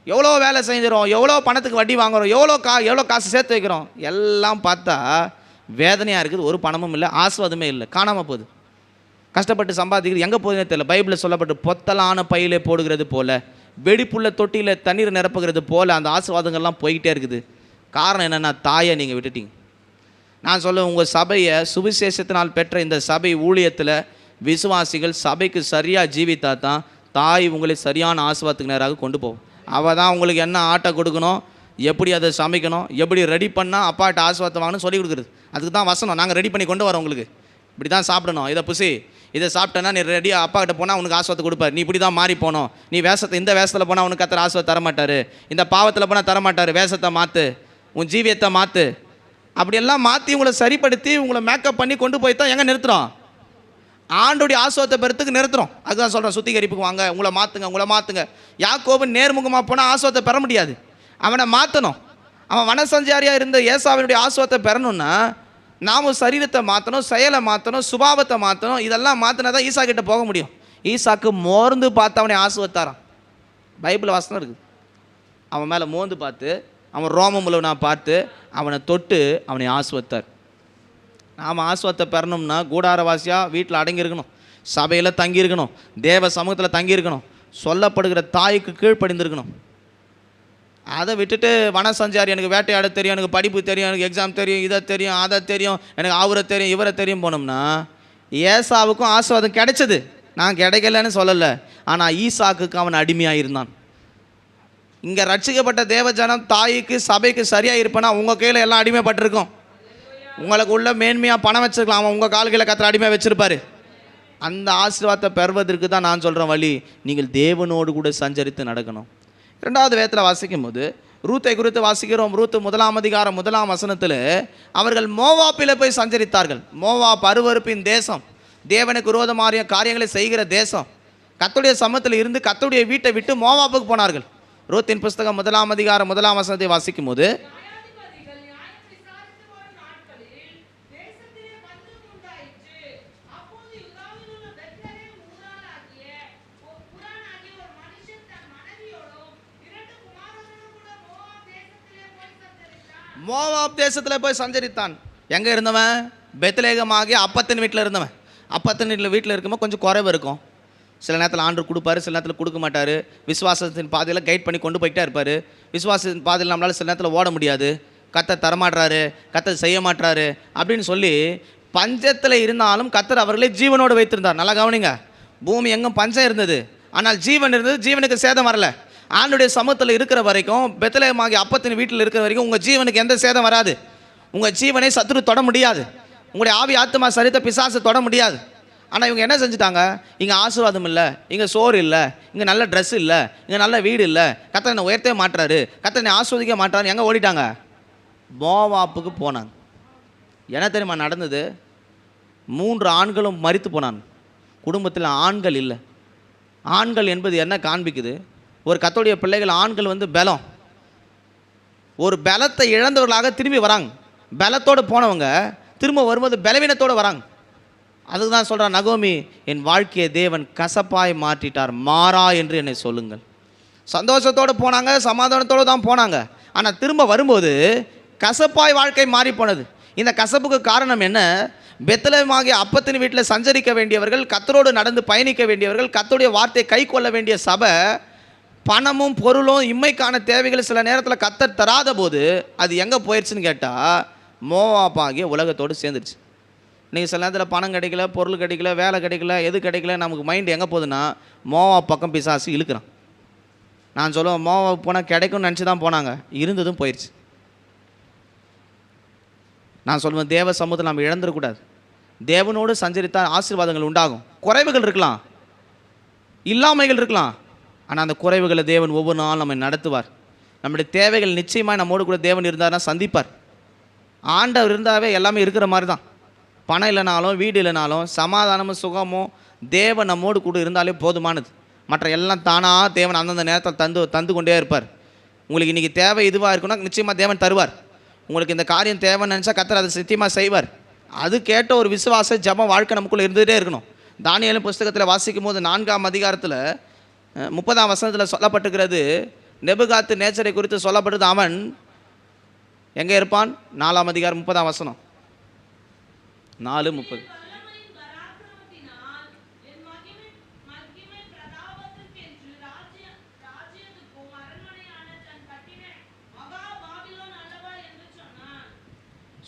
எவ்வளோ வேலை செஞ்சிடும், எவ்வளோ பணத்துக்கு வட்டி வாங்குகிறோம், எவ்வளோ காசு சேர்த்து வைக்கிறோம், எல்லாம் பார்த்தா வேதனையாக இருக்குது. ஒரு பணமும் இல்லை, ஆசீர்வாதமே இல்லை, காணாமல் போகுது. கஷ்டப்பட்டு சம்பாதிக்கிறது எங்கே போகுதுன்னே தெரியல. பைபிளில் சொல்லப்பட்டு பொத்தலான பையிலே போடுகிறது போல, வெடிப்புள்ள தொட்டியில் தண்ணீர் நிரப்புகிறது போல அந்த ஆசீர்வாதங்கள்லாம் போய்கிட்டே இருக்குது. காரணம் என்னென்னா, தாயை நீங்கள் விட்டுட்டீங்க. நான் சொல்ல, உங்கள் சபையை சுவிசேஷத்தினால் பெற்ற இந்த சபை ஊழியத்தில் விசுவாசிகள் சபைக்கு சரியாக ஜீவித்தா தான் தாய் உங்களை சரியான ஆசீர்வாதத்துக்கு நேராக கொண்டு போகும். அவள் தான் உங்களுக்கு என்ன ஆட்டை கொடுக்கணும், எப்படி அதை சமைக்கணும், எப்படி ரெடி பண்ணால் அப்பாட்ட ஆசீர்வாதத்தை வாங்கணும் சொல்லி கொடுக்குறது. அதுக்கு தான் வசனம் நாங்கள் ரெடி பண்ணி கொண்டு வரோம். உங்களுக்கு இப்படி தான் சாப்பிடணும், இதை புசி, இதை சாப்பிட்டேன்னா நீ ரெடியாக அப்பா கிட்ட போனால் உனக்கு ஆசீர்வாதத்தை கொடுப்பார். நீ இப்படி தான் மாறி போகணும், நீ இந்த வேஷத்தில் போனால் உனக்கு கத்தர் ஆசீர்வாதம் தரமாட்டார், இந்த பாவத்தில் போனால் தரமாட்டார், வேஷத்தை மாற்று, உன் ஜீவியத்தை மாற்று. அப்படியெல்லாம் மாற்றி உங்களை சரிப்படுத்தி உங்களை மேக்கப் பண்ணி கொண்டு போய் தான் எங்கே நிறுத்துகிறோம்? ஆண்டோடைய ஆசீர்வாதத்தை பெறத்துக்கு நிறுத்துகிறோம். அதுதான் சொல்கிறேன், சுத்திகரிப்புக்கு வாங்க, உங்களை மாற்றுங்க. யாக்கோபு நேர்முகமாக போனால் ஆசீர்வாதத்தை பெற முடியாது, அவனை மாற்றணும். அவன் வனசஞ்சாரியாக இருந்த ஏசாவினுடைய ஆசீர்வாதத்தை பெறணும்னா நாமும் சரீரத்தை மாற்றணும், செயலை மாற்றணும், சுபாவத்தை மாற்றணும். இதெல்லாம் மாற்றினா தான் ஈசா கிட்ட போக முடியும். ஈசாக்கு மோர்ந்து பார்த்து அவனை ஆசீர்வதித்தாராம். பைபிள் வசனம் இருக்குது. அவன் மேலே மோர்ந்து பார்த்து, அவன் ரோமமுள்ளவனா பார்த்து அவனை தொட்டு அவனை ஆசீர்வதித்தார். நாம் ஆசீர்வாதத்தை பெறணும்னா கூடாரவாசியாக வீட்டில் அடங்கியிருக்கணும், சபையில் தங்கியிருக்கணும், தேவ சமூகத்தில் தங்கியிருக்கணும், சொல்லப்படுகிற தாய்க்கு கீழ்ப்படிந்திருக்கணும். அதை விட்டுட்டு வனசஞ்சாரி, எனக்கு வேட்டையாட தெரியும், எனக்கு படிப்பு தெரியும், எனக்கு எக்ஸாம் தெரியும், இதை தெரியும், அதை தெரியும், எனக்கு அவரை தெரியும், இவரை தெரியும் போனோம்னா ஏசாவுக்கும் ஆசீர்வாதம் கிடைச்சது, நான் கிடைக்கலன்னு சொல்லலை. ஆனால் ஈசாக்குக்கு அவன் அடிமையாக இருந்தான். இங்கே ரட்சிக்கப்பட்ட தேவஜனம் தாய்க்கு சபைக்கு சரியாக இருப்பேன்னா உங்கள் கையில் எல்லாம் அடிமைப்பட்டிருக்கும். உங்களுக்கு உள்ள மேன்மையாக பணம் வச்சுருக்கலாம், அவன் உங்கள் கால்களை கத்திர அடிமையாக வச்சுருப்பார். அந்த ஆசீர்வாதத்தை பெறுவதற்கு தான் நான் சொல்கிறேன் வழி, நீங்கள் தேவனோடு கூட சஞ்சரித்து நடக்கணும். 2வது வேதத்தில் வாசிக்கும் போது ரூத்தை குறித்து வாசிக்கிறோம். ரூத்து 1ஆம் அதிகாரம் 1ஆம் வசனத்தில் அவர்கள் மோவாப்பில் போய் சஞ்சரித்தார்கள். மோவாப் அருவருப்பின் தேசம், தேவனுக்கு விரோதமான காரியங்களை செய்கிற தேசம். கர்த்தருடைய சமூகத்தில் இருந்து கர்த்தருடைய வீட்டை விட்டு மோவாப்புக்கு போனார்கள். ரூத்தின் புஸ்தகம் 1ஆம் அதிகாரம் 1ஆம் வசனத்தை வாசிக்கும் போது, மோவாப் தேசத்தில் போய் சஞ்சரித்தான். எங்கே இருந்தவன்? பெத்லேகமாகிய அப்பத்தின் வீட்டில் இருந்தவன். அப்பத்தின் வீட்டில் இருக்கும்போது கொஞ்சம் குறைவு இருக்கும். சில நேரத்தில் ஆண்டு கொடுப்பாரு, சில நேரத்தில் கொடுக்க மாட்டார். விசுவாசத்தின் பாதையில் கைட் பண்ணி கொண்டு போய்கிட்டே இருப்பார். விசுவாசத்தின் பாதையில் நம்மளால் சில நேரத்தில் ஓட முடியாது, கர்த்தர் தரமாட்டுறாரு, கர்த்தர் செய்ய மாட்டுறாரு அப்படின்னு சொல்லி பஞ்சத்தில் இருந்தாலும் கர்த்தர் அவர்களே ஜீவனோடு வைத்திருந்தார். நல்லா கவனிங்க, பூமி எங்கும் பஞ்சம் இருந்தது, ஆனால் ஜீவன் இருந்தது, ஜீவனுக்கு சேதம் வரல. ஆண்டுடைய சமூகத்தில் இருக்கிற வரைக்கும், பெத்லேகமாகிய அப்பத்தின் வீட்டில் இருக்கிற வரைக்கும் உங்கள் ஜீவனுக்கு எந்த சேதம் வராது. உங்கள் ஜீவனை சத்துரு தொட முடியாது, உங்களுடைய ஆவி ஆத்மா சரீரத்தை பிசாசு தொட முடியாது. ஆனால் இவங்க என்ன செஞ்சுட்டாங்க? இங்கே ஆசீர்வாதம் இல்லை, இங்கே சோறு இல்லை, இங்கே நல்ல ட்ரெஸ் இல்லை, இங்கே நல்ல வீடு இல்லை, கர்த்தர் என்னை உயர்த்தவே மாட்டுறாரு, கர்த்தர் என்னை ஆஸ்வதிக்க மாட்டாரு, எங்கே ஓடிட்டாங்க? மோவாப்புக்கு போனாங்க. என்ன தெரியுமா நடந்தது? 3 ஆண்களும் மரித்து போனாங்க. குடும்பத்தில் ஆண்கள் இல்லை. ஆண்கள் என்பது என்ன காண்பிக்குது? ஒரு கர்த்தருடைய பிள்ளைகள் ஆண்கள் பலம், ஒரு பலத்தை இழந்தவர்களாக திரும்பி வராங்க. பலத்தோடு போனவங்க திரும்ப வரும்போது பலவீனத்தோடு வராங்க. அதுக்கு தான் சொல்கிறான் நகோமி, என் வாழ்க்கையை தேவன் கசப்பாய் மாற்றிட்டார், மாறா என்று என்னை சொல்லுங்கள். சந்தோஷத்தோடு போனாங்க, சமாதானத்தோடு தான் போனாங்க. ஆனால் திரும்ப வரும்போது கசப்பாய் வாழ்க்கை மாறி போனது. இந்த கசப்புக்கு காரணம் என்ன? பெத்லேகமாகிய அப்பத்தின் வீட்டில் சஞ்சரிக்க வேண்டியவர்கள், கர்த்தரோடு நடந்து பயணிக்க வேண்டியவர்கள், கர்த்தருடைய வார்த்தையை கை கொள்ள வேண்டிய சபை, பணமும் பொருளும் இம்மைக்கான தேவைகள் சில நேரத்தில் கர்த்தர் தராத போது அது எங்கே போயிடுச்சுன்னு கேட்டால் மோவாப்பாகிய உலகத்தோடு சேர்ந்துருச்சு. நீங்கள் சில நேரத்தில் பணம் கிடைக்கல, பொருள் கிடைக்கல, வேலை கிடைக்கல, எது கிடைக்கல, நமக்கு மைண்டு எங்கே போகுதுன்னா மோவாப் பக்கம் பிசாசு இழுக்கிறான். நான் சொல்லுவேன், மோவாப் போனால் கிடைக்கும்னு நினச்சி தான் போனாங்க, இருந்ததும் போயிடுச்சு. நான் சொல்லுவேன், தேவ சமூகத்தில் நம்ம இழந்துடக்கூடாது. தேவனோடு சஞ்சரித்தால் ஆசீர்வாதங்கள் உண்டாகும். குறைவுகள் இருக்கலாம், இல்லாமைகள் இருக்கலாம், ஆனால் அந்த குறைவுகளை தேவன் ஒவ்வொரு நாளும் நம்ம நடத்துவார். நம்முடைய தேவைகள் நிச்சயமாக நம்மோடு கூட தேவன் இருந்தார்னா சந்திப்பார். ஆண்டவர் இருந்தாவே எல்லாமே இருக்கிற மாதிரி தான். பணம் இல்லைனாலும், வீடு இல்லைனாலும், சமாதானமும் சுகமும் தேவன் நம்மோடு கூட இருந்தாலே போதுமானது. மற்ற எல்லாம் தானாக தேவன் அந்தந்த நேரத்தில் தந்து கொண்டே இருப்பார். உங்களுக்கு இன்றைக்கி தேவை இதுவாக இருக்குன்னா நிச்சயமாக தேவன் தருவார். உங்களுக்கு இந்த காரியம் தேவைன்னு நினச்சா கர்த்தர் அதை சத்தியமாக செய்வார். அது கேட்ட ஒரு விசுவாச ஜபம் வாழ்க்கை நமக்குள்ளே இருந்துகிட்டே இருக்கணும். தானியேல் புஸ்தகத்தில் வாசிக்கும் போது 4ஆம் அதிகாரத்தில் 30ஆம் வசனத்தில் சொல்லப்பட்டிருக்கிறது, நெபுகாத்து நேச்சரை குறித்து சொல்லப்பட்டது. அவன் எங்கே இருப்பான்? 4ஆம் அதிகாரம் 30ஆம் வசனம், 4:30.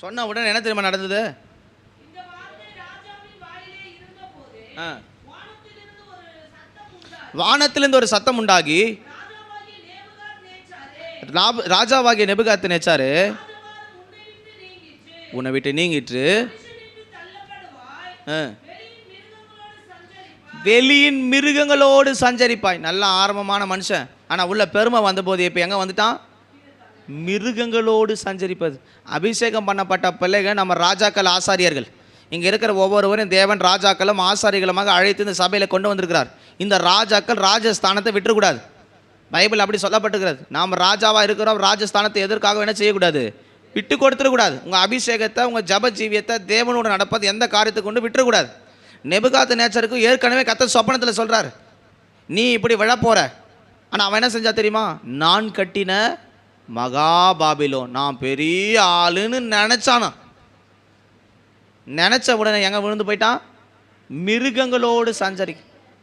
சொன்ன உடனே என்ன தெரியுமா நடந்தது? வானத்திலிருந்து ஒரு சத்தம் உண்டாகி ராஜாவாகிய நேபுகாத்நேச்சாரு, உன்னை விட்டு நீங்கிட்டு வெளியின் மிருகங்களோடு சஞ்சரிப்பாய். நல்ல ஆரம்பமான மனுஷன், ஆனால் உள்ள பெருமை வந்தபோது இப்போ எங்கே வந்துட்டான்? மிருகங்களோடு சஞ்சரிப்பது. அபிஷேகம் பண்ணப்பட்ட பிள்ளைகள் நம்ம ராஜாக்கள், ஆசாரியர்கள். இங்கே இருக்கிற ஒவ்வொருவரும் தேவன் ராஜாக்களும் ஆசாரிகளுமாக அழைத்து இந்த சபையில் கொண்டு வந்திருக்கிறார். இந்த ராஜாக்கள் ராஜஸ்தானத்தை விட்டுறக்கூடாது. பைபிள் அப்படி சொல்லப்பட்டுக்கிறது. நாம் ராஜாவாக இருக்கிறோம், ராஜஸ்தானத்தை எதற்காக என்ன செய்யக்கூடாது? விட்டு கொடுத்துடக்கூடாது. உங்கள் அபிஷேகத்தை, உங்கள் ஜப ஜீவியத்தை, தேவனோடு நடப்பது எந்த காரியத்தை கொண்டு விட்டுறக்கூடாது. நேபுகாத்நேச்சாருக்கு ஏற்கனவே கர்த்தர் சொப்பனத்தில் சொல்கிறார், நீ இப்படி விழப்போற. ஆனால் அவன் என்ன செஞ்சா தெரியுமா? நான் கட்டின மகாபாபிலோன், நான் பெரிய ஆளுன்னு நினச்சானா. நினச்ச உடனே எங்கே விழுந்து போயிட்டான்? மிருகங்களோடு சஞ்சரிக்க.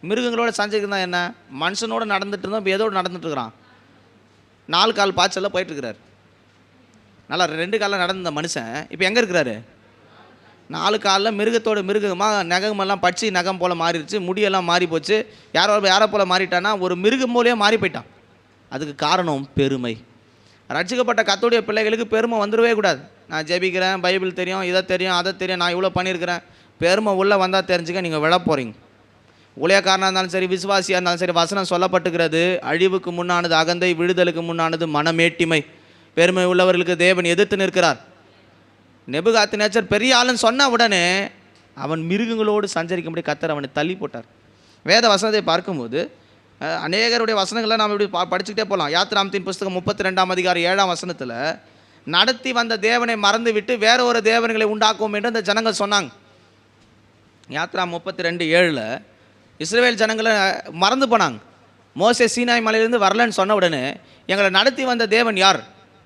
மிருகங்களோட சஞ்சரிக்கிறதா என்ன? மனுஷனோடு நடந்துட்டு இருந்தோம், இப்போ எதோடு நடந்துட்டுருக்கிறான்? 4 கால் பாய்ச்சலில் போயிட்டுருக்கிறார். நல்லா 2 காலில் நடந்த மனுஷன் இப்போ எங்கே இருக்கிறாரு? 4 காலில் மிருகத்தோடு மிருகமாக நகமெல்லாம் பட்சி நகம் போல் மாறிடுச்சு, முடியெல்லாம் மாறி போச்சு. யாரை போல் மாறிட்டான்னா ஒரு மிருகம் போலேயே மாறி போயிட்டான். அதுக்கு காரணம் பெருமை. ரட்சிக்கப்பட்ட கர்த்தருடைய பிள்ளைகளுக்கு பெருமை வந்துடவே கூடாது. நான் ஜெபிக்கிறேன், பைபிள் தெரியும், இதை தெரியும், அதை தெரியும், நான் இவ்வளோ பண்ணியிருக்கிறேன். பெருமை உள்ளே வந்தால் தெரிஞ்சுக்க நீங்கள் விழ போகிறீங்க. ஊழியக்காரனாக இருந்தாலும் சரி, விசுவாசியாக இருந்தாலும் சரி, வசனம் சொல்லப்பட்டுக்கிறது, அழிவுக்கு முன்னானது அகந்தை, விடுதலுக்கு முன்னானது மனமேட்டிமை. பெருமை உள்ளவர்களுக்கு தேவன் எதிர்த்து நிற்கிறார். நேபுகாத்நேச்சார் பெரிய ஆளுன்னு சொன்ன உடனே அவன் மிருகங்களோடு சஞ்சரிக்கும்படி கர்த்தர் அவனை தள்ளி போட்டார். வேத வசனத்தை பார்க்கும்போது அநேகருடைய வசனங்களை நாம் இப்படி படிச்சுக்கிட்டே போகலாம். யாத்திராமத்தின் புஸ்தகம் 32ஆம் அதிகாரம் 7ஆம் வசனத்தில், நடத்தி வந்த தேவனை மறந்து விட்டு வேற ஒரு தேவன்களை உண்டாக்குவோம் என்று அந்த ஜனங்கள் சொன்னாங்க. யாத்ரா 32:7 இஸ்ரவேல் ஜனங்களை மறந்து போனாங்க. மோசே சீனாய் மலையிலிருந்து வரலன்னு சொன்ன உடனே, எங்களை நடத்தி வந்த தேவன் யார்?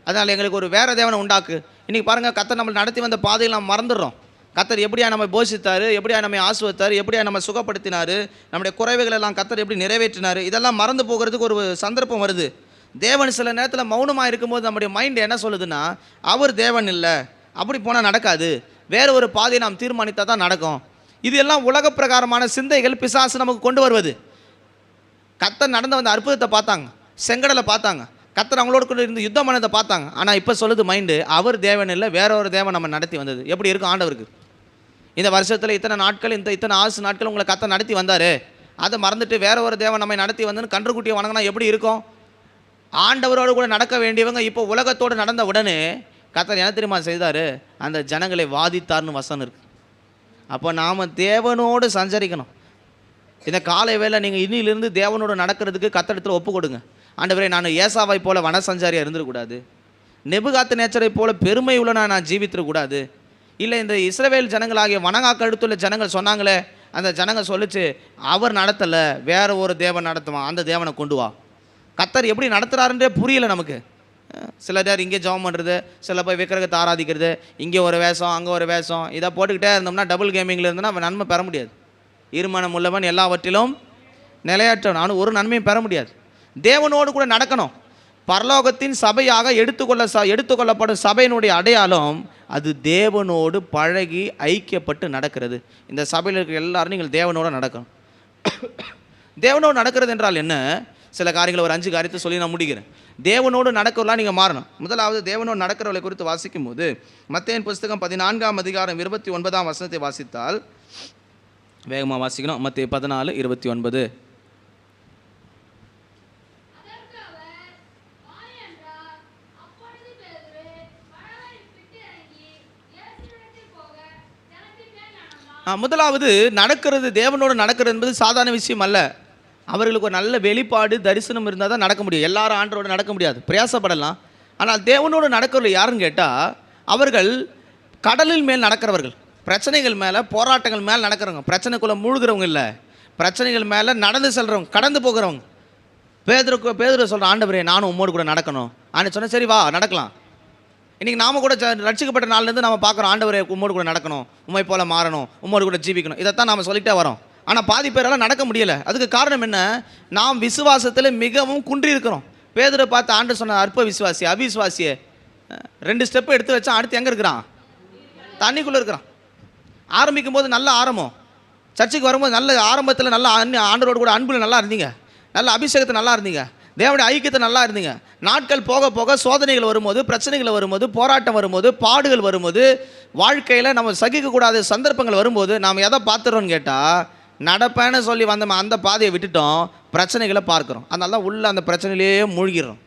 அதனால் எங்களுக்கு ஒரு வேறு தேவனை உண்டாக்கு. இன்றைக்கி பாருங்கள், கர்த்தர் நம்மளை நடத்தி வந்த பாதையில் நம்ம மறந்துடுறோம். கர்த்தர் எப்படியா நம்ம போஷித்தார், எப்படியா நம்ம ஆசுவத்தார், எப்படியா நம்ம சுகப்படுத்தினார், நம்முடைய குறைவுகள் எல்லாம் கர்த்தர் எப்படி நிறைவேற்றினார், இதெல்லாம் மறந்து போகிறதுக்கு ஒரு சந்தர்ப்பம் வருது. தேவன் சில நேரத்தில் மௌனமாக இருக்கும்போது நம்முடைய மைண்ட் என்ன சொல்லுதுன்னா, அவர் தேவன் இல்லை, அப்படி போனால் நடக்காது, வேறு ஒரு பாதையை நாம் தீர்மானித்தால் தான் நடக்கும். இது எல்லாம் உலக பிரகாரமான சிந்தைகள் பிசாசு நமக்கு கொண்டு வருவது. கர்த்தர் நடந்து வந்த அற்புதத்தை பார்த்தாங்க, செங்கடலை பார்த்தாங்க, கர்த்தர் அவங்களோட கூட இருந்து யுத்தம் பண்ணதை பார்த்தாங்க. ஆனால் இப்போ சொல்லுது மைண்டு, அவர் தேவன் இல்லை, வேற ஒரு தேவன் நம்ம நடத்தி வந்தது. எப்படி இருக்கும் ஆண்டவருக்கு? இந்த வருஷத்தில் இத்தனை நாட்கள், இத்தனை ஆசு நாட்கள் உங்களை கர்த்தர் நடத்தி வந்தார், அதை மறந்துட்டு வேற ஒரு தேவன் நம்மை நடத்தி வந்தேன்னு கன்றுக்குட்டியை வணங்கினா எப்படி இருக்கும்? ஆண்டவரோடு கூட நடக்க வேண்டியவங்க இப்போ உலகத்தோடு நடந்த உடனே கர்த்தர் என்ன தெரியுமா செய்தார்? அந்த ஜனங்களை வாதித்தார்னு வசனம் இருக்குது. அப்போ நாம் தேவனோடு சஞ்சரிக்கணும். இந்த காலை வேளை நீங்கள் இன்னிலிருந்து தேவனோடு நடக்கிறதுக்கு கர்த்தரிடத்தில் ஒப்பு கொடுங்க. ஆண்டவரே, நான் ஏசாவை போல வனசஞ்சாரியாக இருந்துடக்கூடாது, நேபுகாத்நேச்சாரை போல பெருமை உள்ள நான் ஜீவித்திடக்கூடாது. இல்லை, இந்த இஸ்ரவேல் ஜனங்களாகிய வணங்காக்கடுத்துள்ள ஜனங்கள் சொன்னாங்களே, அந்த ஜனங்கள் சொல்லிச்சு, அவர் நடத்தலை, வேற ஒரு தேவன் நடத்துவான், அந்த தேவனை கொண்டு வா. கர்த்தர் எப்படி நடத்துகிறாருன்றே புரியலை நமக்கு. சில பேர் இங்கே ஜெபம் பண்ணுறது, சில போய் விக்கிரகத்தை ஆராதிக்கிறது, இங்கே ஒரு வேஷம், அங்கே ஒரு வேஷம், இதை போட்டுக்கிட்டே இருந்தோம்னா டபுள் கேமிங்கில் இருந்தோம்னா அவன் நன்மை பெற முடியாது. ஈர்மானம் உள்ளவன் எல்லாவற்றிலும் நிலையற்றவன், அவனு ஒரு நன்மையும் பெற முடியாது. தேவனோடு கூட நடக்கணும். பரலோகத்தின் சபையாக எடுத்துக்கொள்ளப்படும் சபையினுடைய அடையாளம் அது தேவனோடு பழகி ஐக்கியப்பட்டு நடக்கிறது. இந்த சபையில் இருக்கிற எல்லாரும் நீங்கள் தேவனோடு நடக்கணும். தேவனோடு நடக்கிறது என்றால் என்ன? சில காரியங்களை ஒரு 5 காரியத்தை சொல்லி நான் முடிக்கிறேன். தேவனோடு நடக்கிறவர்களாக நீங்கள் மாறணும். முதலாவது, தேவனோடு நடக்கிறவர்களை குறித்து வாசிக்கும் போது மத்தேயின் புஸ்தகம் 14ஆம் அதிகாரம் 29ஆம் வசனத்தை வாசித்தால், வேகமாக வாசிக்கணும். மத்தேயு 14:29. முதலாவது, நடக்கிறது, தேவனோடு நடக்கிறது என்பது சாதாரண விஷயம் அல்ல. அவர்களுக்கு ஒரு நல்ல வெளிப்பாடு, தரிசனம் இருந்தால் தான் நடக்க முடியும். எல்லாரும் ஆண்டரோடு நடக்க முடியாது, பிரயாசப்படலாம். ஆனால் தேவனோடு நடக்கிறவர்கள் யாருன்னு கேட்டால், அவர்கள் கடலில் மேல் நடக்கிறவர்கள், பிரச்சனைகள் மேலே, போராட்டங்கள் மேலே நடக்கிறவங்க. பிரச்சனைக்குள்ளே மூழ்கிறவங்க இல்லை, பிரச்சனைகள் மேலே நடந்து செல்கிறவங்க, கடந்து போகிறவங்க. பேதுரு சொல்கிற, ஆண்டவரே, நானும் உம்மோடு கூட நடக்கணும். ஆண்டு சொன்ன, சரி வா நடக்கலாம். இன்றைக்கி நாம் கூட ரட்சிக்கப்பட்ட நாள்லேருந்து நம்ம பார்க்குறோம், ஆண்டவரே உம்மோடு கூட நடக்கணும், உம்மை போல் மாறணும், உம்மோடு கூட ஜீவிக்கணும், இதைத்தான் நாம் சொல்லிகிட்டே வரோம். ஆனால் பாதி பேரால் நடக்க முடியலை. அதுக்கு காரணம் என்ன? நாம் விசுவாசத்தில் மிகவும் குன்றி இருக்கிறோம். பேதுரை பார்த்து ஆண்டு சொன்ன, அற்ப விசுவாசி, அவிசுவாசியே, 2 ஸ்டெப்பு எடுத்து வச்சா அடுத்து எங்கே இருக்கிறான்? தண்ணிக்குள்ளே இருக்கிறான். ஆரம்பிக்கும் போது நல்ல ஆரம்பம், சர்ச்சுக்கு வரும்போது நல்ல ஆரம்பத்தில் நல்ல ஆண்டவரோடு கூட அன்பில் நல்லா இருந்தீங்க, நல்ல அபிஷேகத்தை நல்லா இருந்தீங்க, தேவனுடைய ஐக்கியத்தை நல்லா இருந்தீங்க. நாட்கள் போக போக சோதனைகள் வரும்போது, பிரச்சனைகள் வரும்போது, போராட்டம் வரும்போது, பாடுகள் வரும்போது, வாழ்க்கையில் நம்ம சகிக்கக்கூடாத சந்தர்ப்பங்கள் வரும்போது நாம் எதை பார்த்துறோன்னு கேட்டால், நடப்பேன்னு சொல்லி வந்தோம் அந்த பாதையை விட்டுட்டோம், பிரச்சனைகளை பார்க்குறோம். அதனால தான் உள்ள அந்த பிரச்சனையிலேயே மூழ்கிறோம்.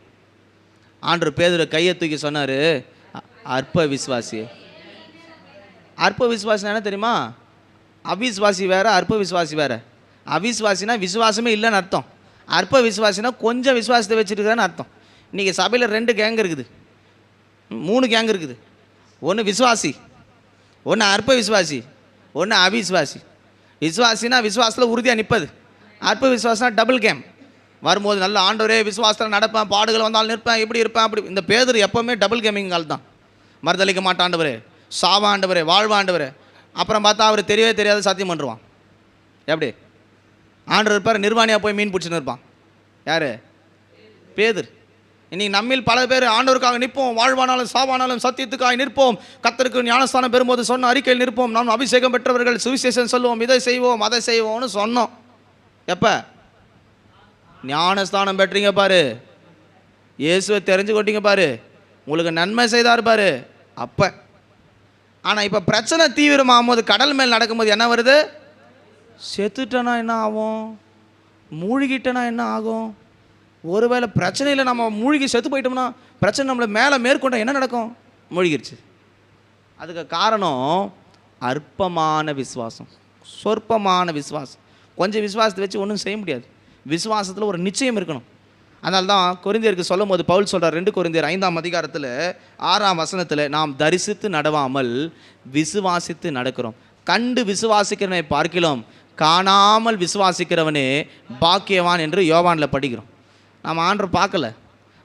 ஆண்டவர் பேதுரு கையை தூக்கி சொன்னார், அற்ப விசுவாசி. அற்ப விசுவாசினா என்ன தெரியுமா? அவிஸ்வாசி வேறு, அற்ப விசுவாசி வேறு. அவிஸ்வாசினா விசுவாசமே இல்லைன்னு அர்த்தம். அற்ப விசுவாசினா கொஞ்சம் விசுவாசத்தை வச்சுருக்கிறேன்னு அர்த்தம். இன்றைக்கி சபையில் 2 கேங் இருக்குது, 3 கேங் இருக்குது. ஒன்று விசுவாசி, ஒன்று அற்ப விசுவாசி, ஒன்று அவிஸ்வாசி. விசுவாசினா விசுவாசத்தில் உறுதியாக நிற்பது, அற்ப விசுவாசனா டபுள் கேம். வரும்போது நல்ல ஆண்டவரே விசுவாசத்தில் நடப்பேன், பாடுகள் வந்தாலும் நிற்பேன், இப்படி இருப்பேன் அப்படி. இந்த பேதர் எப்போவுமே டபுள் கேமிங் ஆள் தான். மறுதளிக்க மாட்டாண்டவரே, சாவாண்டவரே, வாழ்வாண்டவரே. அப்புறம் பார்த்தா அவர் தெரியவே தெரியாத சத்தியம் பண்ணுவான். எப்படி ஆண்டவர் இருப்பார், நிர்வாணியாக போய் மீன் பிடிச்சின்னு இருப்பான். யார்? பேதர். இன்னைக்கு நம்மில் பல பேர் ஆண்டவருக்காக நிற்போம், வாழ்வானாலும் சாவானாலும் சத்தியத்துக்காக நிற்போம், கர்த்தருக்கு ஞானஸ்தானம் பெறும்போது சொன்ன அறிக்கையில் நிற்போம், நாம் அபிஷேகம் பெற்றவர்கள், சுவிசேஷம் சொல்லுவோம், இதை செய்வோம் அதை செய்வோம்னு சொன்னோம். எப்போ ஞானஸ்தானம் பெற்றீங்க பாரு, இயேசுவை தெரிஞ்சு கொட்டீங்க பாரு, உங்களுக்கு நன்மை செய்தார் பாரு, அப்போ. ஆனால் இப்போ பிரச்சனை தீவிரமாகும் போது, கடல் மேல் நடக்கும்போது என்ன வருது? செத்துட்டனா என்ன ஆகும், மூழ்கிட்டனா என்ன ஆகும்? ஒருவேளை பிரச்சனையில் நம்ம மூழ்கி செத்து போயிட்டோம்னா, பிரச்சனை நம்மளை மேலே மேற்கொண்ட என்ன நடக்கும்? மூழ்கிடுச்சு. அதுக்கு காரணம் அற்பமான விசுவாசம், சொற்பமான விசுவாசம். கொஞ்சம் விசுவாசத்தை வச்சு ஒன்றும் செய்ய முடியாது. விசுவாசத்தில் ஒரு நிச்சயம் இருக்கணும். அதனால தான் கொரிந்தியருக்கு சொல்லும் போது பவுல் சொல்கிறார், 2 கொரிந்தியர் 5ஆம் அதிகாரத்தில் 6ஆம் வசனத்தில், நாம் தரிசித்து நடவாமல் விசுவாசித்து நடக்கிறோம். கண்டு விசுவாசிக்கிறவனை பார்க்கிறோம், காணாமல் விசுவாசிக்கிறவனே பாக்கியவான் என்று யோவானில் படிக்கிறோம். நாம் ஆண்டவர் பார்க்கல,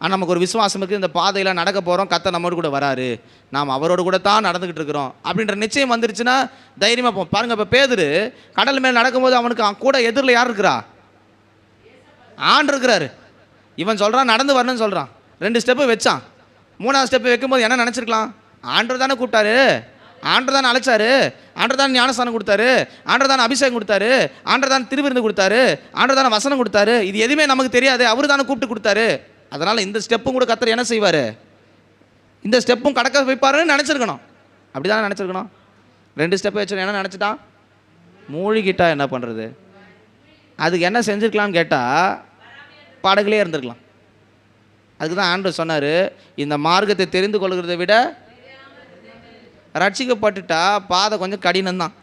ஆனால் நமக்கு ஒரு விசுவாசம் இருக்குது, இந்த பாதையில் நடக்க போகிறோம், கர்த்தர் நம்மோடு கூட வராரு, நாம் அவரோடு கூட தான் நடந்துக்கிட்டு இருக்கிறோம் அப்படின்ற நிச்சயம் வந்துருச்சுன்னா தைரியமாக போவோம். பாருங்கள், இப்போ பேதுரு கடல் மேல் நடக்கும்போது அவனுக்கு கூட எதிரில் யார் இருக்கிறா? ஆண்டு இருக்கிறாரு. இவன் சொல்கிறான் நடந்து வரணும்னு சொல்கிறான், 2 ஸ்டெப்பு வச்சான். 3ஆவது ஸ்டெப்பு வைக்கும்போது என்ன நினச்சிருக்கலாம்? ஆண்டவர் தானே கூப்பிட்டாரு, ஆண்டவர் தானே அழைச்சாரு, ஆண்டவர் தான் ஞானஸ்தானம் கொடுத்தாரு, ஆண்டவர் தானே அபிஷேகம் கொடுத்தாரு, ஆண்டவர் தான் திருவிருந்து கொடுத்தாரு, ஆண்டவர் தானே வசனம் கொடுத்தாரு, இது எதுவுமே நமக்கு தெரியாது, அவர் தானே கூப்பிட்டு கொடுத்தாரு, அதனால் இந்த ஸ்டெப்பும் கூட கர்த்தர் என்ன செய்வார்? இந்த ஸ்டெப்பும் கடக்க வைப்பாருன்னு நினச்சிருக்கணும். அப்படி தானே நினச்சிருக்கணும். 2 ஸ்டெப்பு வச்சு என்ன நினச்சிட்டான்? மூழ்கிட்டா என்ன பண்ணுறது? அதுக்கு என்ன செஞ்சுருக்கலான்னு கேட்டால் படகுலே இருந்திருக்கலாம். அதுக்கு தான் ஆண்டவர் சொன்னார், இந்த மார்க்கத்தை தெரிந்து கொள்கிறதை விட ரட்சிக்கப்பட்டுட்டா பாதை கொஞ்சம் கடினம்தான்.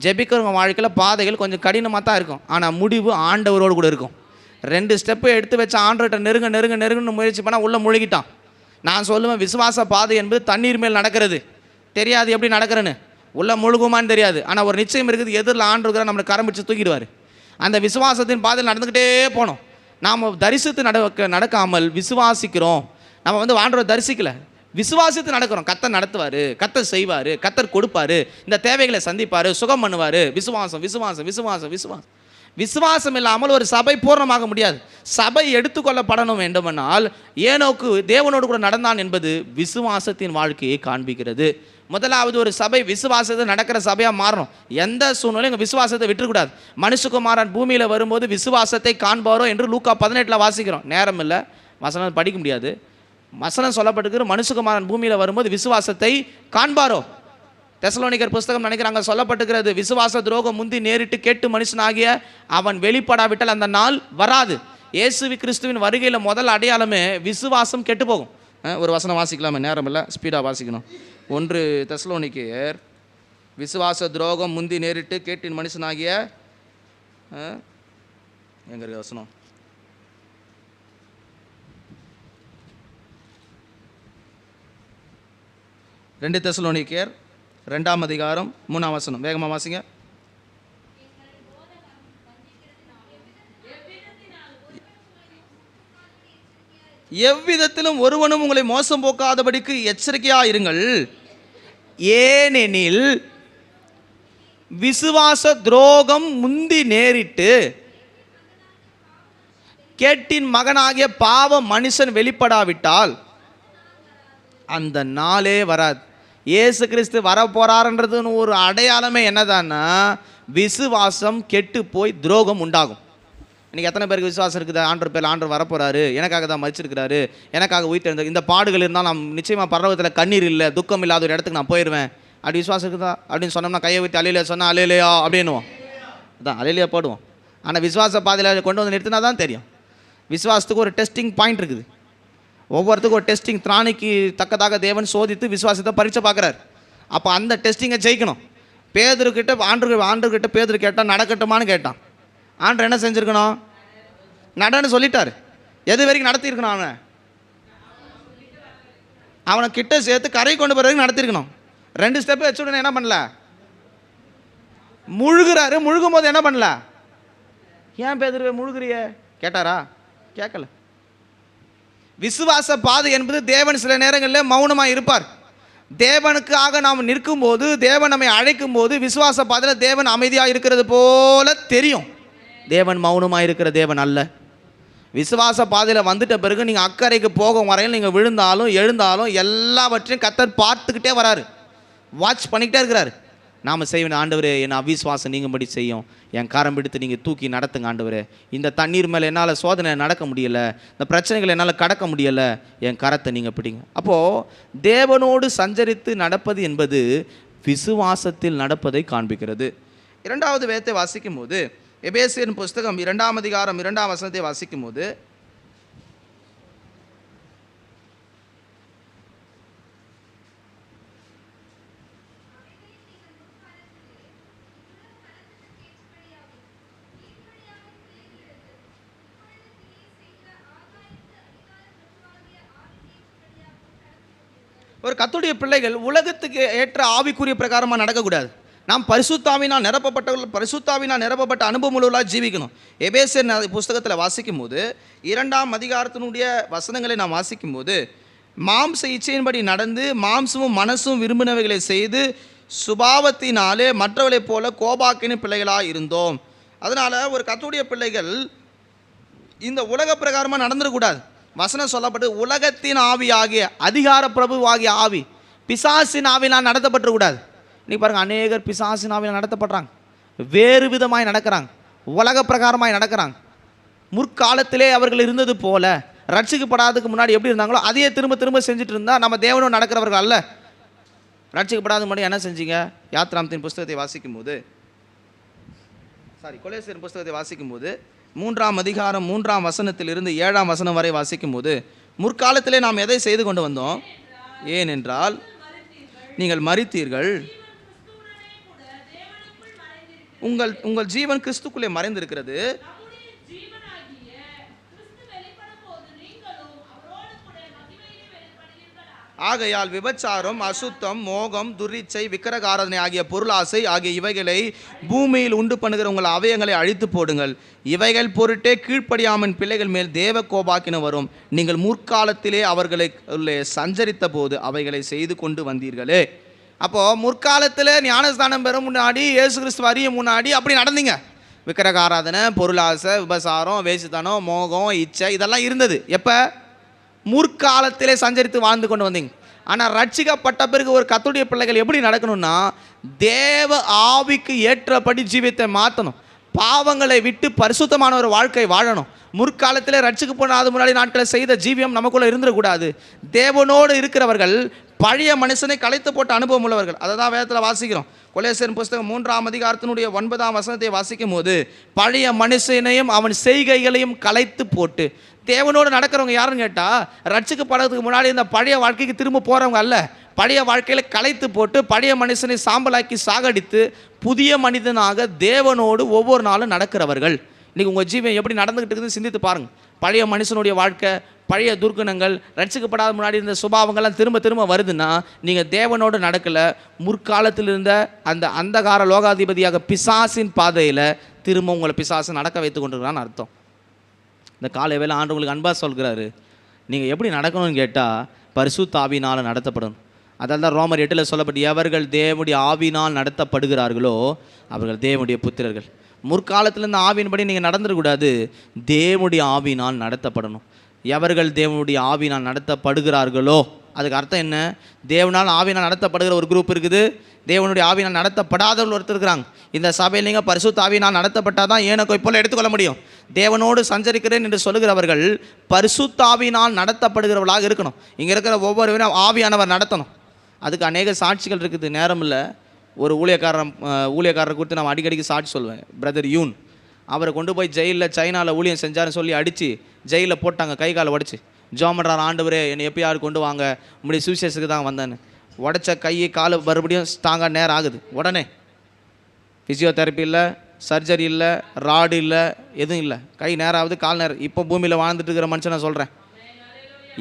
ஜெபிக்கிறவங்க வாழ்க்கையில் பாதைகள் கொஞ்சம் கடினமாக தான் இருக்கும், ஆனால் முடிவு ஆண்டவரோடு கூட இருக்கும். 2 ஸ்டெப்பு எடுத்து வச்ச ஆண்டவர்கிட்ட நெருங்கன்னு முயற்சி பண்ணால் உள்ளே முழுகிட்டான். நான் சொல்லுவேன், விசுவாச பாதை என்பது தண்ணீர் மேல் நடக்கிறது. தெரியாது எப்படி நடக்கிறேன்னு, உள்ளே முழுகுமான்னு தெரியாது, ஆனால் ஒரு நிச்சயம் இருக்குது, எதிரில் ஆண்டவர் நம்மளை கரம் பிடிச்சி தூக்கிடுவார். அந்த விசுவாசத்தின் பாதையில் நடந்துக்கிட்டே போனோம். நாம் தரிசித்து நடக்காமல் விசுவாசிக்கிறோம். நம்ம ஆண்டவர் தரிசிக்கலை, விசுவாசித்து நடக்கிறோம். கர்த்தர் நடத்துவார், கர்த்தர் செய்வார், கர்த்தர் கொடுப்பார், இந்த தேவைகளை சந்திப்பார், சுகம் பண்ணுவார். விசுவாசம் விசுவாசம் விசுவாசம் விசுவாசம். விசுவாசம் இல்லாமல் ஒரு சபை பூர்ணமாக முடியாது. சபை எடுத்துக்கொள்ளப்படணும் வேண்டுமென்றால் ஏனோக்கு தேவனோடு கூட நடந்தான் என்பது விசுவாசத்தின் வாழ்க்கையை காண்பிக்கிறது. முதலாவது ஒரு சபை விசுவாசத்தை நடக்கிற சபையாக மாறணும். எந்த சூழ்நிலையும் எங்கள் விசுவாசத்தை விட்டுக்கூடாது. மனுஷகுமாரன் பூமியில் வரும்போது விசுவாசத்தை காண்பாரோ என்று லூக்கா 18 வாசிக்கிறோம். நேரம் இல்லை, வசனம் படிக்க முடியாது. வசனம் சொல்லப்பட்டிருக்கிற மனுஷகுமாரன் பூமியில் வரும்போது விசுவாசத்தை காண்பாரோ. தெசலோனிக்கர் புஸ்தகம் நினைக்கிறாங்க சொல்லப்பட்டிருக்கிறது, விசுவாச துரோகம் முந்தி நேரிட்டு கேட்டு மனுஷனாகிய அவன் வெளிப்படாவிட்டால் அந்த நாள் வராது. இயேசு கிறிஸ்துவின் வருகையில் முதல் அடையாளமே விசுவாசம் கெட்டு போகும். ஒரு வசனம் வாசிக்கலாமே, நேரம் இல்லை, ஸ்பீடாக வாசிக்கணும். 1 தெசலோனிக்கர், விசுவாச துரோகம் முந்தி நேரிட்டு கேட்டின் மனுஷனாகிய எங்க இருக்க வசனம்? ரெண்டு தெசலோனிக்கர் 2ஆம் அதிகாரம் 3ஆம் வசனம், வேகமாக வாசிங்க. எவ்விதத்திலும் ஒருவனும் உங்களை மோசம் போக்காதபடிக்கு எச்சரிக்கையாக இருங்கள், ஏனெனில் விசுவாச துரோகம் முந்தி நேரிட்டு கேட்டின் மகனாகிய பாவ மனுஷன் வெளிப்படாவிட்டால் அந்த நாளே வராது. இயேசு கிறிஸ்து வரப்போறாருன்றதுன்னு ஒரு அடையாளமே என்னதான்னா, விசுவாசம் கெட்டு போய் துரோகம் உண்டாகும். இன்றைக்கி எத்தனை பேருக்கு விசுவாசம் இருக்குது? ஆண்டவர் பேரில் ஆண்டவர் வரப்போறாரு, எனக்காக தான் மதிச்சிருக்கிறாரு, எனக்காக உயிர்த்தெழுந்த, இந்த பாடுகள் இருந்தால் நான் நிச்சயமாக பரலோகத்தில் கண்ணீர் இல்லை, துக்கம் இல்லாத ஒரு இடத்துக்கு நான் போயிடுவேன், அப்படி விசுவாசம் இருக்குதா அப்படின்னு சொன்னோம்னா, கையை வைத்து அலையிலையா சொன்னால் அலையிலையா அப்படின்னுவோம். அதான் அலையிலையா போடுவோம். ஆனால் விசுவாச பாதையில் கொண்டு வந்து நிறுத்தினா தான் தெரியும். விசுவாசத்துக்கு ஒரு டெஸ்டிங் பாயிண்ட் இருக்குது. ஒவ்வொருத்துக்கும் ஒரு டெஸ்டிங், திராணிக்கு தக்கதாக தேவன் சோதித்து விசுவாசத்தை பரீட்சை பார்க்குறாரு. அப்போ அந்த டெஸ்டிங்கை ஜெயிக்கணும். பேதுருக்கிட்ட ஆண்டர்கிட்ட பேதுரு கேட்டால் நடக்கட்டுமான்னு கேட்டான். ஆண்டர் என்ன செஞ்சுருக்கணும்? நடன்னு சொல்லிட்டார். எது வரைக்கும் நடத்தியிருக்கணும்? அவனை கிட்ட சேர்த்து கரை கொண்டு போகிற வரைக்கும் நடத்திருக்கணும். 2 ஸ்டெப்பு வச்சுடனே என்ன பண்ணல? முழுகிறாரு. முழுகும் போது என்ன பண்ணல? ஏன் பேதுருவே முழுகிறிய கேட்டாரா? கேட்கல. விசுவாச பாதை என்பது தேவன் சில நேரங்களில் மௌனமாக இருப்பார். தேவனுக்காக நாம் நிற்கும் போது, தேவன் நம்மை அழைக்கும் போது, விசுவாச பாதையில் தேவன் அமைதியாக இருக்கிறது போல தெரியும். தேவன் மௌனமாக இருக்கிற தேவன் அல்ல. விசுவாச பாதையில் வந்துட்ட பிறகு நீங்கள் அக்கறைக்கு போகும் வரையில் நீங்கள் விழுந்தாலும் எழுந்தாலும் எல்லாவற்றையும் கர்த்தர் பார்த்துக்கிட்டே வராரு, வாட்ச் பண்ணிக்கிட்டே இருக்கிறாரு. நாம் செய்வேன், ஆண்டவரே என் அவிசுவாசம் நீங்கும்படி செய்யும், என் கரம் பிடித்து நீங்கள் தூக்கி நடத்துங்க ஆண்டவரே, இந்த தண்ணீர் மேலே என்னால் சோதனை நடக்க முடியலை, இந்த பிரச்சனைகளை என்னால் கடக்க முடியலை, என் கரத்தை நீங்கள் பிடிங்க. அப்போது தேவனோடு சஞ்சரித்து நடப்பது என்பது விசுவாசத்தில் நடப்பதை காண்பிக்கிறது. 2வது வேதத்தை வாசிக்கும் போது, எபேசியர் புஸ்தகம் 2ஆம் அதிகாரம் 2ஆம் வசனத்தை வாசிக்கும் போது, ஒரு கர்த்தருடைய பிள்ளைகள் உலகத்துக்கு ஏற்ற ஆவிக்குரிய பிரகாரமாக நடக்கக்கூடாது. நாம் பரிசுத்தாவினால் நிரப்பப்பட்டவர்கள், பரிசுத்தாவினால் நிரப்பப்பட்ட அனுபவம் உள்ளவர்களாக ஜீவிக்கணும். எபேசியர் புஸ்தகத்தில் வாசிக்கும் போது 2ஆம் அதிகாரத்தினுடைய வசனங்களை நாம் வாசிக்கும் போது, மாம்ச இச்சையின்படி நடந்து மாம்சமும் மனசும் விரும்பினவைகளை செய்து சுபாவத்தினாலே மற்றவர்களைப் போல கோபாக்கின பிள்ளைகளாக இருந்தோம். அதனால் ஒரு கர்த்தருடைய பிள்ளைகள் இந்த உலக பிரகாரமாக நடந்துடக்கூடாது. வசனம் சொல்லப்பட்டு உலகத்தின் ஆவியாகிய அதிகார பிரபுவாகிய ஆவி, பிசாசின் ஆவினால் நடத்தப்பட்டுக்கூடாது. இன்றைக்கி பாருங்கள், அநேகர் பிசாசின் ஆவினால் நடத்தப்படுறாங்க, வேறு விதமாய் நடக்கிறாங்க, உலக பிரகாரமாய் நடக்கிறாங்க. முற்காலத்திலே அவர்கள் இருந்தது போல ரட்சிக்கப்படாததுக்கு முன்னாடி எப்படி இருந்தாங்களோ அதையே திரும்ப திரும்ப செஞ்சுட்டு இருந்தால் நம்ம தேவனோடு நடக்கிறவர்கள் அல்ல. ரட்சிக்கப்படாத முன்னாடி என்ன செஞ்சீங்க? யாத்ராமத்தின் புஸ்தகத்தை வாசிக்கும் போது, கொலேசியர் புஸ்தகத்தை வாசிக்கும் போது 3ஆம் அதிகாரம் 3ஆம் வசனத்திலிருந்து 7ஆம் வசனம் வரை வாசிக்கும் போது, முற்காலத்திலே நாம் எதை செய்து கொண்டு வந்தோம்? ஏனென்றால் நீங்கள் மரித்தீர்கள், உங்கள் ஜீவன் கிறிஸ்துக்குள்ளே மறைந்திருக்கிறது, ஆகையால் விபச்சாரம், அசுத்தம், மோகம், துரிச்சை, விக்கிரகாராதனை ஆகிய பொருளாசை ஆகிய இவைகளை பூமியில் உண்டு பண்ணுகிற உங்கள் அவயங்களை அழித்து போடுங்கள். இவைகள் பொருட்டே கீழ்ப்படியாமன் பிள்ளைகள் மேல் தேவ கோபாக்கின வரும். நீங்கள் முற்காலத்திலே அவர்களை சஞ்சரித்த போது அவைகளை செய்து கொண்டு வந்தீர்களே. அப்போது முற்காலத்தில் ஞானஸ்தானம் பெறும் முன்னாடி, இயேசு கிறிஸ்து அறிய முன்னாடி அப்படி நடந்தீங்க. விக்கிரகாராதனை, பொருளாசை, விபசாரம், வேசித்தனம், மோகம், இச்சை இதெல்லாம் இருந்தது. எப்போ? முற்காலத்திலே சஞ்சரித்து வாழ்ந்து கொண்டு வந்தீங்க. ஆனால் ரட்சிக்கப்பட்ட பிறகு ஒரு கர்த்தருடைய பிள்ளைகள் எப்படி நடக்கணும்னா, தேவ ஆவிக்கு ஏற்றபடி ஜீவித்தை மாற்றணும், பாவங்களை விட்டு பரிசுத்தமான ஒரு வாழ்க்கை வாழணும். முற்காலத்தில் ரட்சிக்கப்படாத முன்னாடி நாட்களை செய்த ஜீவியம் நமக்குள்ளே இருந்துடக்கூடாது. தேவனோடு இருக்கிறவர்கள் பழைய மனுஷனை கலைத்து போட்ட அனுபவம் உள்ளவர்கள். அதை தான் வேதத்தில் வாசிக்கிறோம். கொலேசியர் புஸ்தகம் 3ஆம் அதிகாரத்தினுடைய 9ஆம் வசனத்தை வாசிக்கும் போது, பழைய மனுஷனையும் அவன் செய்கைகளையும் கலைத்து போட்டு, தேவனோடு நடக்கிறவங்க யாருன்னு கேட்டால், ரட்சிக்கப்படுறதுக்கு முன்னாடி இந்த பழைய வாழ்க்கைக்கு திரும்ப போகிறவங்க அல்ல. பழைய வாழ்க்கையில் கலைத்து போட்டு பழைய மனுஷனை சாம்பலாக்கி சாகடித்து புதிய மனிதனாக தேவனோடு ஒவ்வொரு நாளும் நடக்கிறவர்கள். இன்றைக்கி உங்கள் ஜீவன் எப்படி நடந்துக்கிட்டு இருக்குதுன்னு சிந்தித்து பாருங்கள். பழைய மனுஷனுடைய வாழ்க்கை, பழைய துர்க்குணங்கள், ரட்சிக்கப்படாத முன்னாடி இருந்த சுபாவங்கள்லாம் திரும்ப திரும்ப வருதுன்னா நீங்கள் தேவனோடு நடக்கலை. முற்காலத்தில் இருந்த அந்த அந்தகார லோகாதிபதியாக பிசாசின் பாதையில் திரும்ப உங்களை பிசாசு நடக்க வைத்து கொண்டிருக்கிறான்னு அர்த்தம். இந்த காலை வேளை ஆண்டு உங்களுக்கு அன்பாக சொல்கிறாரு, நீங்கள் எப்படி நடக்கணும்னு கேட்டால் பரிசுத்த ஆவியினால் நடத்தப்படணும். அதால் தான் ரோமர் 8 சொல்லப்பட்டு, எவர்கள் தேவனுடைய ஆவினால் நடத்தப்படுகிறார்களோ அவர்கள் தேவனுடைய புத்திரர்கள். முற்காலத்தில் இந்த ஆவியின்படி நீங்கள் நடந்துடக்கூடாது, தேவனுடைய ஆவியினால் நடத்தப்படணும். எவர்கள் தேவனுடைய ஆவியினால் நடத்தப்படுகிறார்களோ அதுக்கு அர்த்தம் என்ன? தேவனால் ஆவினால் நடத்தப்படுகிற ஒரு குரூப் இருக்குது, தேவனுடைய ஆவினால் நடத்தப்படாதவர்கள் ஒருத்தர் இருக்கிறாங்க. இந்த சபையில் நீங்கள் பரிசுத்த ஆவினால் நடத்தப்பட்டால் தான் ஏனோக்கை போல எடுத்துக்கொள்ள முடியும். தேவனோடு சஞ்சரிக்கிறேன் என்று சொல்லுகிறவர்கள் பரிசுத்த ஆவினால் நடத்தப்படுகிறவர்களாக இருக்கணும். இங்கே இருக்கிற ஒவ்வொருவரும் ஆவியானவர் நடத்தணும். அதுக்கு அநேக சாட்சிகள் இருக்குது. நேரம் இல்லை. ஒரு ஊழியக்காரரை குறித்து நான் அடிக்கடிக்கு சாட்சி சொல்லுவேன். பிரதர் யூன், அவரை கொண்டு போய் ஜெயிலில் சைனாவில் ஊழியம் செஞ்சாருன்னு சொல்லி அடித்து ஜெயிலில் போட்டாங்க, கை காலை உடச்சி. ஜோமன்றார், ஆண்டவரே என்னை எப்பயாவது கொண்டு வாங்க, உங்களுடைய சுவிசேஷத்துக்கு தான் வந்தேன்னு. உடச்ச கையை காலை மறுபடியும் ஸ்ட்ராங்காக நேரம் ஆகுது. உடனே ஃபிசியோதெரப்பி இல்லை, சர்ஜரி இல்லை, ராடு இல்லை, எதுவும் இல்லை. கை நேராகுது, கால் நேரம். இப்போ பூமியில் வாழ்ந்துட்டு இருக்கிற மனுஷனை சொல்கிறேன்.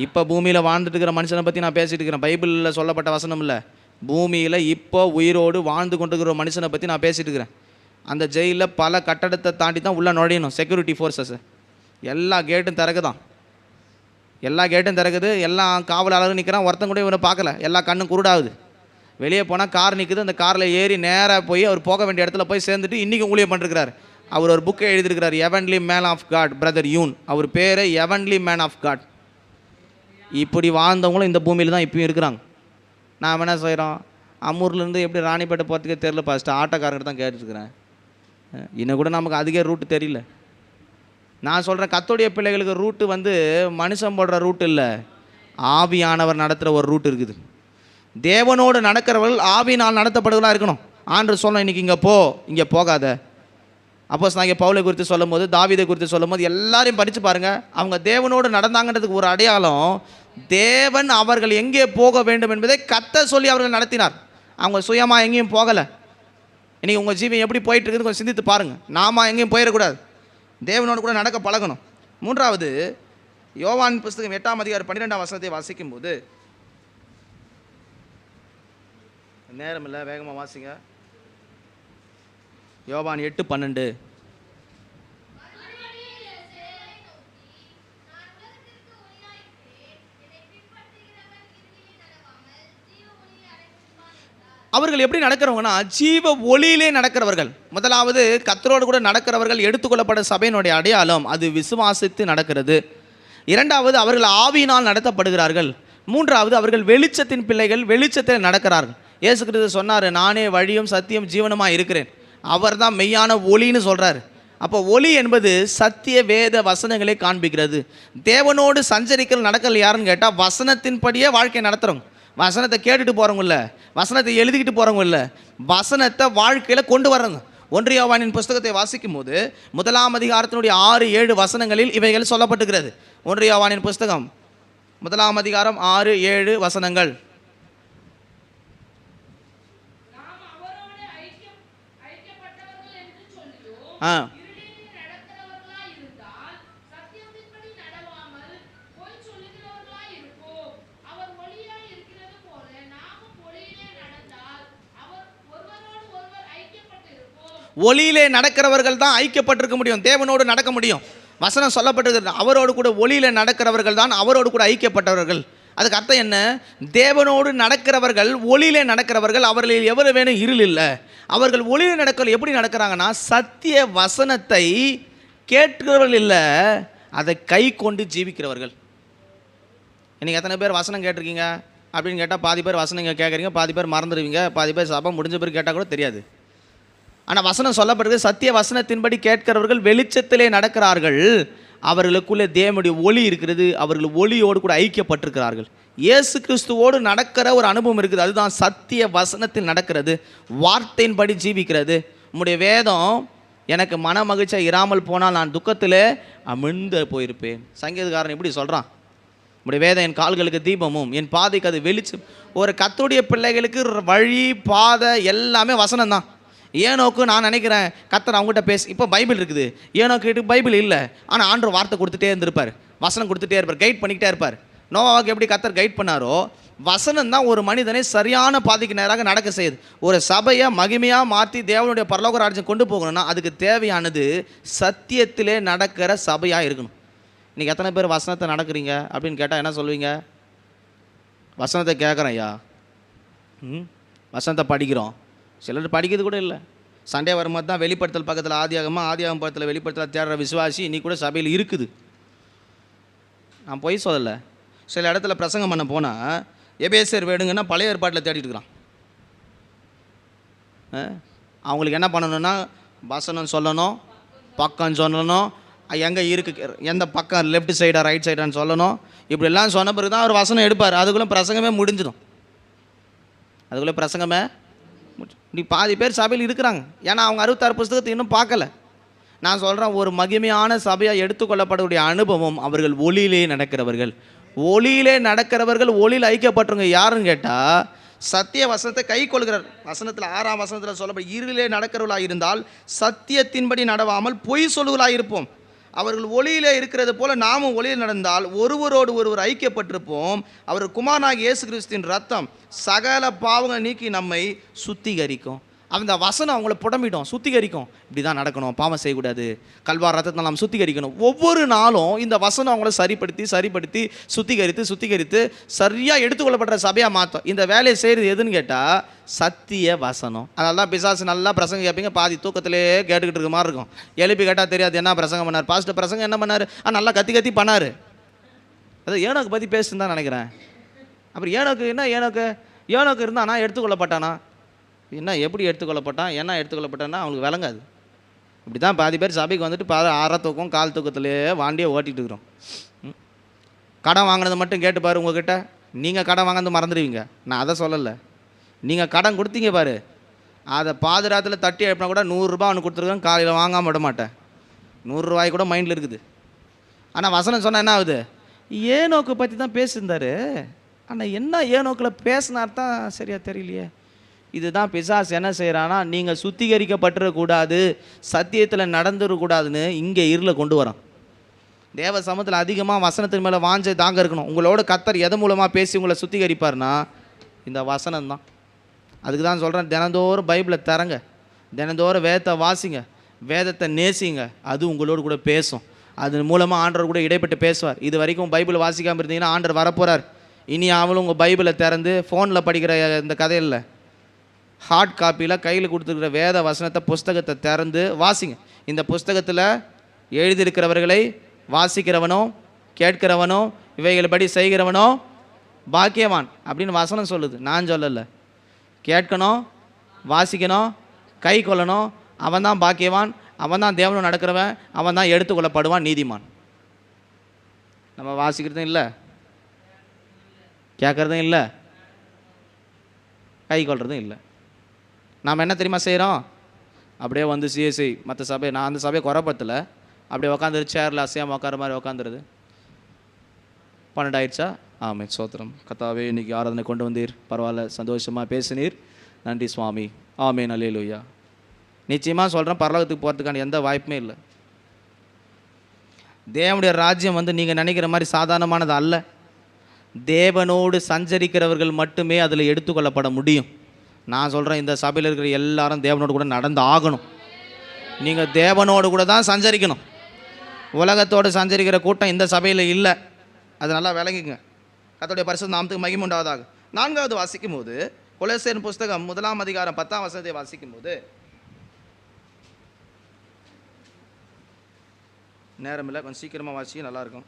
இப்போ பூமியில் வாழ்ந்துட்டு இருக்கிற மனுஷனை பற்றி நான் பேசிகிட்டு இருக்கிறேன். பைபிளில் சொல்லப்பட்ட வசனம் இல்லை, பூமியில் இப்போ உயிரோடு வாழ்ந்து கொண்டிருக்கிற மனுஷனை பற்றி நான் பேசிகிட்டு இருக்கிறேன். அந்த ஜெயிலில் பல கட்டடத்தை தாண்டி தான் உள்ளே நுழையணும். செக்யூரிட்டி ஃபோர்ஸஸ் எல்லா கேட்டும் திறக்குதான், எல்லா கேட்டும் திறக்குது. எல்லாம் காவலாளரும் நிற்கிறான். ஒருத்தன் கூட இவனை பார்க்கல, எல்லா கண்ணும் குருடாகுது. வெளியே போனால் கார் நிற்குது. அந்த காரில் ஏறி நேராக போய் அவர் போக வேண்டிய இடத்துல போய் சேர்ந்துட்டு இன்றைக்கி ஊழியம் பண்ணிருக்கிறார். அவர் ஒரு புக்கை எழுதியிருக்கிறார், heavenly man of god, brother Yun. அவர் பேர் எவன்லி மேன் ஆஃப் காட். இப்படி வாழ்ந்தவங்களும் இந்த பூமியில் தான் இப்பயும் இருக்கிறாங்க. நாம் என்ன செய்கிறோம்? அம்மூர்லேருந்து எப்படி ராணிப்பேட்டை போகிறதுக்கே தெரியல, ஃபஸ்ட்டு ஆட்டோக்காரங்கிட்ட தான் கேட்டுருக்கிறேன். இன்னும் கூட நமக்கு அதுக்கே ரூட்டு தெரியல. நான் சொல்கிறேன், கத்தோடைய பிள்ளைகளுக்கு ரூட்டு வந்து மனுஷன் போடுற ரூட்டு இல்லை, ஆவியானவர் நடத்துகிற ஒரு ரூட் இருக்குது. தேவனோடு நடக்கிறவர்கள் ஆவியினால் நடத்தப்படுவதாக இருக்கணும். ஆண்டு சொல்லணும், இன்றைக்கி இங்கே போ, இங்கே போகாத. அப்போஸ் நான் இங்கே பவுலை குறித்து சொல்லும் போது, தாவீதை குறித்து சொல்லும் போது எல்லாரையும் படித்து பாருங்கள். அவங்க தேவனோடு நடந்தாங்கன்றதுக்கு ஒரு அடையாளம், தேவன் அவர்கள் எங்கே போக வேண்டும் என்பதை கர்த்தர் சொல்லி அவர்கள் நடத்தினார். அவங்க சுயமாக எங்கேயும் போகலை. இன்றைக்கி உங்கள் ஜீவன் எப்படி போயிட்டு இருக்குது கொஞ்சம் சிந்தித்து பாருங்கள். நாம எங்கேயும் போயிடக்கூடாது, தேவனோடு கூட நடக்க பழகணும். மூன்றாவது, யோவான் புஸ்தகம் 8ஆம் அதிகாரம் 12ஆம் வசனத்தை வாசிக்கும் போது, நேரம் இல்லை, வேகமாக வாசிங்க. யோவான் 8:12. அவர்கள் எப்படி நடக்கிறவங்கன்னா, ஜீவ ஒளியிலே நடக்கிறவர்கள். முதலாவது, கர்த்தரோடு கூட நடக்கிறவர்கள் எடுத்துக்கொள்ளப்பட்ட சபையினுடைய அடையாளம், அது விசுவாசித்து நடக்கிறது. இரண்டாவது, அவர்கள் ஆவியினால் நடத்தப்படுகிறார்கள். மூன்றாவது, அவர்கள் வெளிச்சத்தின் பிள்ளைகள், வெளிச்சத்தில் நடக்கிறார்கள். இயேசு கிறிஸ்து சொன்னார், நானே வழியும் சத்தியம் ஜீவனுமாக இருக்கிறேன். அவர் தான் மெய்யான ஒளின்னு சொல்கிறார். அப்போ ஒளி என்பது சத்திய வேத வசனங்களை காண்பிக்கிறது. தேவனோடு சஞ்சரிக்கிற நடக்கல் யாருன்னு கேட்டால், வசனத்தின்படியே வாழ்க்கை நடத்துகிறவங்க. வசனத்தை கேட்டுட்டு போகிறவங்க இல்லை, வசனத்தை எழுதிக்கிட்டு போகிறவங்க இல்லை, வசனத்தை வாழ்க்கையில் கொண்டு வர்றவங்க. 1 யோவானின் புஸ்தகத்தை வாசிக்கும் போது 1ஆம் அதிகாரத்தினுடைய 6-7 வசனங்களில் இவைகள் சொல்லப்பட்டுகிறது. 1 யோவானின் புஸ்தகம் 1ஆம் அதிகாரம் 6-7 வசனங்கள். ஒளியிலே நடக்கிறவர்கள் தான் ஐக்கியப்பட்டிருக்க முடியும், தேவனோடு நடக்க முடியும். வசனம் சொல்லப்பட்டிருக்கிறது, அவரோடு கூட ஒளியிலே நடக்கிறவர்கள் தான் அவரோடு கூட ஐக்கியப்பட்டவர்கள். அதுக்கு அர்த்தம் என்ன? தேவனோடு நடக்கிறவர்கள், ஒளியிலே நடக்கிறவர்கள், அவர்களில் எவ்வளவு வேணும் இருள் இல்லை. அவர்கள் ஒளியிலே நடக்க எப்படி நடக்கிறாங்கன்னா, சத்திய வசனத்தை கேட்கிறவர்கள் இல்லை, அதை கை கொண்டு ஜீவிக்கிறவர்கள். இன்னைக்கு எத்தனை பேர் வசனம் கேட்டிருக்கீங்க அப்படின்னு கேட்டால், பாதி பேர் வசனம் இங்கே கேட்குறீங்க, பாதி பேர் மறந்துடுவீங்க, பாதி பேர் சபை முடிஞ்ச பேர் கேட்டால் கூட தெரியாது. ஆனால் வசனம் சொல்லப்படுகிறது, சத்திய வசனத்தின்படி கேட்கிறவர்கள் வெளிச்சத்திலே நடக்கிறார்கள், அவர்களுக்குள்ளே தேவனுடைய ஒளி இருக்கிறது, அவர்கள் ஒளியோடு கூட ஐக்கியப்பட்டிருக்கிறார்கள். இயேசு கிறிஸ்துவோடு நடக்கிற ஒரு அனுபவம் இருக்குது, அதுதான் சத்திய வசனத்தில் நடக்கிறது, வார்த்தையின்படி ஜீவிக்கிறது. உம்முடைய வேதம் எனக்கு மன மகிழ்ச்சியாக இராமல் போனால் நான் துக்கத்தில் அமிழ்ந்து போயிருப்பேன். சங்கீதக்காரன் இப்படி சொல்கிறான், உம்முடைய வேதம் என் கால்களுக்கு தீபமும் என் பாதைக்கு அது வெளிச்சம். ஒரு கர்த்தருடைய பிள்ளைகளுக்கு வழி பாதை எல்லாமே வசனம் தான். ஏனோக்கு நான் நினைக்கிறேன் கர்த்தர் அவங்ககிட்ட பேசி, இப்போ பைபிள் இருக்குது, ஏனோக்கு பைபிள் இல்லை, ஆனால் ஆண்டவர் வார்த்தை கொடுத்துட்டே இருந்திருப்பார், வசனம் கொடுத்துட்டே இருப்பார், கைட் பண்ணிக்கிட்டே இருப்பார். நோவாவுக்கு எப்படி கர்த்தர் கைட் பண்ணாரோ, வசனம் தான் ஒரு மனிதனை சரியான பாதைக்கு நேராக நடக்க செய்யுது. ஒரு சபையை மகிமையாக மாற்றி தேவனுடைய பரலோக ராஜ்யம் கொண்டு போகணும்னா அதுக்கு தேவையானது சத்தியத்திலே நடக்கிற சபையாக இருக்கணும். இன்றைக்கி எத்தனை பேர் வசனத்தை நடக்கிறீங்க அப்படின்னு கேட்டால் என்ன சொல்லுவீங்க? வசனத்தை கேட்குறோம் ஐயா, வசனத்தை படிக்கிறோம். சிலர் படிக்கிறது கூட இல்லை. சண்டே வரும்போது தான் வெளிப்படுத்தல் பக்கத்தில் ஆதியாகமாக, ஆதியாகம் பக்கத்தில் வெளிப்படுத்தல் தேடுற விசுவாசி இன்னைக்கு கூட சபையில் இருக்குது. நான் பொய் சொல்லலை. சில இடத்துல பிரசங்கம் பண்ண போனால் எபேசியர் வேணுங்கன்னா பழைய ஏற்பாட்டில் தேடிட்டு இருக்கிறான். அவங்களுக்கு என்ன பண்ணணும்னா வசனம் சொல்லணும், பக்கம் சொல்லணும், எங்கே இருக்கு, எந்த பக்கம் லெஃப்ட் சைடா ரைட் சைடான்னு சொல்லணும். இப்படிலாம் சொன்ன பிறகு தான் அவர் வசனம் எடுப்பார். அதுக்குள்ளே பிரசங்கமே முடிஞ்சிடும். அதுக்குள்ளே பிரசங்கமே இப்படி பாதி பேர் சபையில் இருக்கிறாங்க. ஏன்னா அவங்க 66 புஸ்தகத்தை இன்னும் பார்க்கல. நான் சொல்கிறேன், ஒரு மகிமையான சபையாக எடுத்துக்கொள்ளப்படக்கூடிய அனுபவம் அவர்கள் ஒளியிலே நடக்கிறவர்கள். ஒளியிலே நடக்கிறவர்கள் ஒளியில் ஐக்கியப்பட்டுருங்க. யாருன்னு கேட்டால் சத்திய வசனத்தை கை கொள்கிறார். வசனத்தில் 6ஆம் வசனத்தில் சொல்லப்படும், இருளிலே நடக்கிறவர்களாக இருந்தால் சத்தியத்தின்படி நடவாமல் பொய் சொல்லுவர்களாக இருப்போம். அவர்கள் ஒளியிலே இருக்கிறது போல நாமும் ஒளியில் நடந்தால் ஒருவரோடு ஒருவர் ஐக்கியப்பட்டிருப்போம். அவர் குமாரனாகிய இயேசு கிறிஸ்துவின் ரத்தம் சகல பாவங்களை நீக்கி நம்மை சுத்திகரிக்கும். அந்த வசனம் அவங்கள புடம்பிடும், சுத்திகரிக்கும். இப்படி தான் நடக்கணும், பாவம் செய்யக்கூடாது, கல்வார் ரத்தத்தை நாம் சுத்திகரிக்கணும். ஒவ்வொரு நாளும் இந்த வசனம் அவங்கள சரிப்படுத்தி சுத்திகரித்து சரியாக எடுத்துக்கொள்ளப்படுற சபையாக மாற்றும். இந்த வேலையை செய்கிறது எதுன்னு கேட்டால் சத்திய வசனம். அதனால தான் பிசாசு நல்லா பிரசங்கம் கேட்பீங்க, பாதி தூக்கத்திலே கேட்டுக்கிட்டு இருக்க மாதிரி இருக்கும். எழுப்பி கேட்டால் தெரியாது என்ன பிரசங்கம் பண்ணார், பாஸ்டர் பிரசங்கம் என்ன பண்ணார், நல்லா கத்தி பண்ணார். அது ஏனோக்கு பற்றி பேசுன்னு தான் நினைக்கிறேன். அப்புறம் ஏனோக்கு இருந்தானா எடுத்துக்கொள்ளப்பட்டானா, என்ன எப்படி எடுத்துக்கொள்ளப்பட்டான், என்ன எடுத்துக்கொள்ளப்பட்டான்னா அவங்களுக்கு விளங்காது. இப்படி தான் பாதி பேர் சபைக்கு வந்துட்டு அரை தூக்கம் கால் தூக்கத்திலே வாண்டியே ஓட்டிகிட்டு இருக்கிறோம். கடன் வாங்கினது மட்டும் கேட்டு பாரு உங்ககிட்ட, நீங்கள் கடன் வாங்கினது மறந்துடுவீங்க. நான் அதை சொல்லலை. நீங்கள் கடன் கொடுத்தீங்க பாரு, அதை பாதுராத்தில் தட்டி எழுப்பினா கூட 100 ரூபா அவனுக்கு கொடுத்துருக்கேன், காலையில் வாங்காமல் விட மாட்டேன். 100 ரூபாய் கூட மைண்டில் இருக்குது. ஆனால் வசனம் சொன்னால் என்ன ஆகுது, ஏனோக்கு பற்றி தான் பேசியிருந்தார். ஆனால் என்ன ஏனோக்கில் பேசினார் தான் சரியாக தெரியலையே. இதுதான் பிசாசு என்ன செய்கிறான்னா, நீங்கள் சுத்திகரிக்கப்பட்டுறக்கூடாது, சத்தியத்தில் நடந்துடக்கூடாதுன்னு இங்கே இருளில் கொண்டு வரோம். தேவ சமூகத்தில் அதிகமாக வசனத்தின் மேலே வாஞ்சை தாங்க இருக்கணும். உங்களோட கர்த்தர் எது மூலமாக பேசி உங்களை சுத்திகரிப்பார்னா இந்த வசனம் தான். அதுக்கு தான் சொல்கிறேன், தினந்தோறும் பைபிளை தரங்க, தினந்தோறும் வேதத்தை வாசிங்க, வேதத்தை நேசிங்க. அது உங்களோடு கூட பேசும். அது மூலமாக ஆண்டவர் கூட இடைப்பட்டு பேசுவார். இது வரைக்கும் பைபிள் வாசிக்காமல் இருந்தீங்கன்னா ஆண்டவர் வரப்போகிறார். இனி அவளும் உங்கள் பைபிளை திறந்து ஃபோனில் படிக்கிற இந்த கதையில் ஹார்ட் காப்பியில் கையில் கொடுத்துருக்கிற வேத வசனத்தை புஸ்தகத்தை திறந்து வாசிங்க. இந்த புஸ்தகத்தில் எழுதியிருக்கிறவர்களை வாசிக்கிறவனோ கேட்கிறவனோ இவைகளை படி செய்கிறவனோ பாக்கியவான் அப்படின்னு வசனம் சொல்லுது, நான் சொல்லலை. கேட்கணும், வாசிக்கணும், கை கொள்ளணும், அவன் தான் பாக்கியவான், அவன் தான் தேவனும் நடக்கிறவன், அவன் தான் எடுத்துக்கொள்ளப்படுவான் நீதிமான். நம்ம வாசிக்கிறதும் இல்லை, கேட்குறதும் இல்லை, கை கொள்றதும் இல்லை. நாம் என்ன தெரியுமா செய்கிறோம், அப்படியே வந்து சிஎஸ்ஐ மற்ற சபை, நான் அந்த சபையை குறைப்பத்தில் அப்படியே உக்காந்துரு, சேரில் அசையாமல் உட்கார மாதிரி உட்காந்துருது. 12 ஆயிடுச்சா? ஆமென், சோத்திரம். கர்த்தாவே இன்னைக்கு ஆராதனை கொண்டு வந்தீர், பரவாயில்ல, சந்தோஷமாக பேசினீர், நன்றி சுவாமி. ஆமென், அல்லேலூயா. நிச்சயமாக சொல்கிறேன், பரலோகத்துக்கு போகிறதுக்கான எந்த வாய்ப்புமே இல்லை. தேவனுடைய ராஜ்யம் வந்து நீங்கள் நினைக்கிற மாதிரி சாதாரணமானது அல்ல. தேவனோடு சஞ்சரிக்கிறவர்கள் மட்டுமே அதில் எடுத்துக்கொள்ளப்பட முடியும். நான் சொல்கிறேன், இந்த சபையில் இருக்கிற எல்லாரும் தேவனோடு கூட நடந்து ஆகணும். நீங்கள் தேவனோடு கூட தான் சஞ்சரிக்கணும். உலகத்தோடு சஞ்சரிக்கிற கூட்டம் இந்த சபையில் இல்லை. அது நல்லா விளங்குங்க. கர்த்தருடைய பரிசுத்த நாமத்துக்கு மகிமை உண்டாவதாக. 4வது வாசிக்கும் போது கொலோசியர் புஸ்தகம் 1ஆம் அதிகாரம் 10ஆம் வசனத்தை வாசிக்கும் போது, நேரம் இல்லை, கொஞ்சம் சீக்கிரமாக வாசி, நல்லாயிருக்கும்.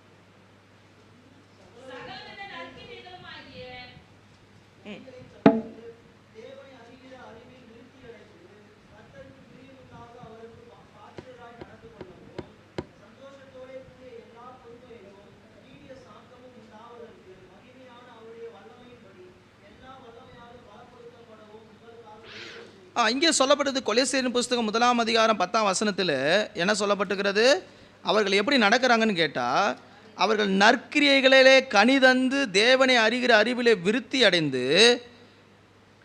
இங்கே சொல்லப்பட்டது கொலோசியர் புஸ்தகம் 1ஆம் அதிகாரம் 10ஆம் வசனத்தில் என்ன சொல்லப்பட்டிருக்கிறது, அவர்கள் எப்படி நடக்கிறாங்கன்னு கேட்டால், அவர்கள் நற்கிரியைகளிலே கனிதந்து தேவனை அறிகிற அறிவிலே விருத்தி அடைந்து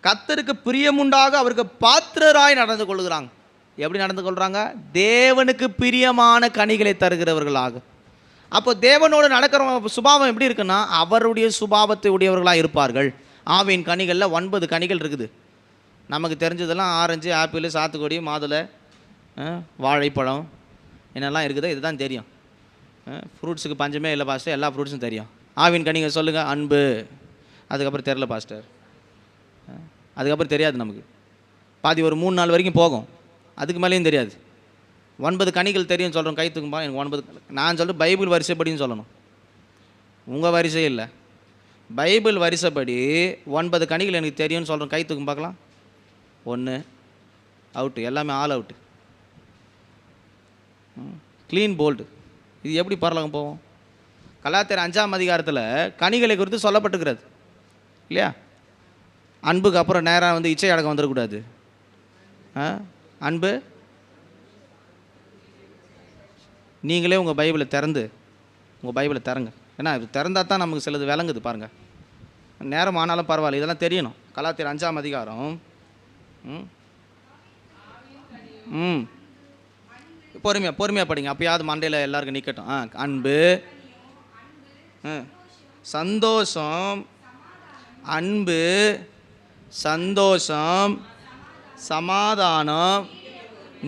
கர்த்தருக்கு பிரியமுண்டாக அவருக்கு பாத்திரராய் நடந்து கொள்கிறாங்க. எப்படி நடந்து கொள்கிறாங்க, தேவனுக்கு பிரியமான கனிகளை தருகிறவர்களாக. அப்போ தேவனோடு நடக்கிற சுபாவம் எப்படி இருக்குன்னா, அவருடைய சுபாவத்தை உடையவர்களாக இருப்பார்கள். ஆவியின் கனிகளில் 9 கனிகள் இருக்குது. நமக்கு தெரிஞ்சதெல்லாம் ஆரஞ்சு, ஆப்பிள், சாத்துக்குடி, மாதுளை, வாழைப்பழம் என்னெல்லாம் இருக்குதோ இதுதான் தெரியும். ஃப்ரூட்ஸுக்கு பஞ்சமே இல்லை பாஸ்டர், எல்லா ஃப்ரூட்ஸும் தெரியும். ஆவின் கனிகள் சொல்லுங்கள், அன்பு, அதுக்கப்புறம் தெரில பாஸ்டர், அதுக்கப்புறம் தெரியாது நமக்கு. பாதி ஒரு 3 நாள் வரைக்கும் போகும், அதுக்கு மேலேயும் தெரியாது. 9 கனிகள் தெரியும் சொல்கிறோம், கை தூக்கும்பா எனக்கு 9. நான் சொல்லிட்டு பைபிள் வரிசைப்படின்னு சொல்லணும், உங்கள் வரிசை இல்லை. பைபிள் வரிசைப்படி 9 கனிகள் எனக்கு தெரியும்னு சொல்கிறேன். கை தூக்கும் பார்க்கலாம். 1 அவுட்டு, எல்லாமே ஆல் அவுட்டு. Clean bolt. இது எப்படி பரலோகம் போவோம்? கலாத்தியர் 5ஆம் அதிகாரத்தில் கனிகளை குறித்து சொல்லப்பட்டுக்கிறது இல்லையா? அன்புக்கு அப்புறம் நேராக வந்து இச்சை அடக்கம் வந்துடக்கூடாது. அன்பு, நீங்களே உங்கள் பைபிளை திறங்க. ஏன்னா இது திறந்தால் தான் நமக்கு சிலது விளங்குது பாருங்கள். நேரம் ஆனாலும் பரவாயில்ல, இதெல்லாம் தெரியணும். கலாத்தியர் 5ஆம் அதிகாரம் பொறுமையாக படிங்க, அப்பயாவது மண்டையில் எல்லாருக்கும் நிற்கட்டும். அன்பு, சந்தோஷம், அன்பு, சந்தோஷம், சமாதானம்,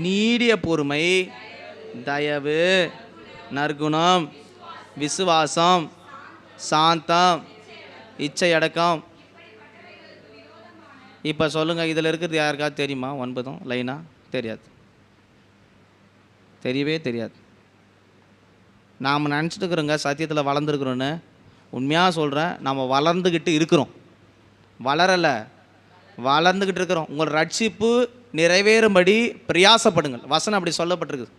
நீடிய பொறுமை, தயவு, நற்குணம், விசுவாசம், சாந்தம், இச்சை அடக்கம். இப்போ சொல்லுங்கள், இதில் இருக்கிறது யாருக்காவது தெரியுமா? 9 லைனா? தெரியாது, தெரியவே தெரியாது. நாம் நினச்சிட்டுக்கிறோங்க சத்தியத்தில் வளர்ந்துருக்குறோன்னு. உண்மையாக சொல்கிறேன், நம்ம வளர்ந்துக்கிட்டு இருக்கிறோம், வளரலை, வளர்ந்துக்கிட்டு இருக்கிறோம். உங்கள் ரட்சிப்பு நிறைவேறும்படி பிரயாசப்படுங்கள். வசனம் அப்படி சொல்லப்பட்டிருக்கு.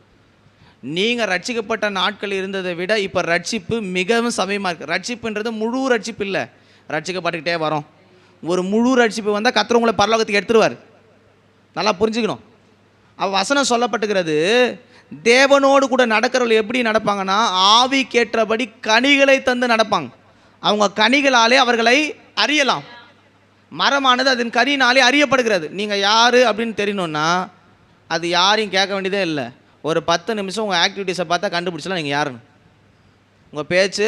நீங்கள் ரட்சிக்கப்பட்ட நாட்கள் இருந்ததை விட இப்போ ரட்சிப்பு மிகவும் சமயமாக இருக்குது. ரட்சிப்புன்றது முழு ரட்சிப்பு இல்லை, ரட்சிக்கப்பட்டுக்கிட்டே வரோம். ஒரு முழு ரட்சிப்பு வந்தால் கர்த்தர் உங்களை பரலோகத்துக்கு எடுத்துருவார். நல்லா புரிஞ்சுக்கணும். வசனம் சொல்லப்பட்டுக்கிறது, தேவனோடு கூட நடக்கிறவர்கள் எப்படி நடப்பாங்கன்னா, ஆவிக்கேற்றபடி கனிகளை தந்து நடப்பாங்க. அவங்க கனிகளாலே அவர்களை அறியலாம். மரமானது அதன் கனியினாலே அறியப்படுகிறது. நீங்கள் யார் அப்படின்னு தெரியணுன்னா அது யாரையும் கேட்க வேண்டியதே இல்லை. ஒரு 10 நிமிஷம் உங்கள் ஆக்டிவிட்டீஸை பார்த்தா கண்டுபிடிச்சலாம் நீங்கள் யாருன்னு. உங்கள் பேச்சு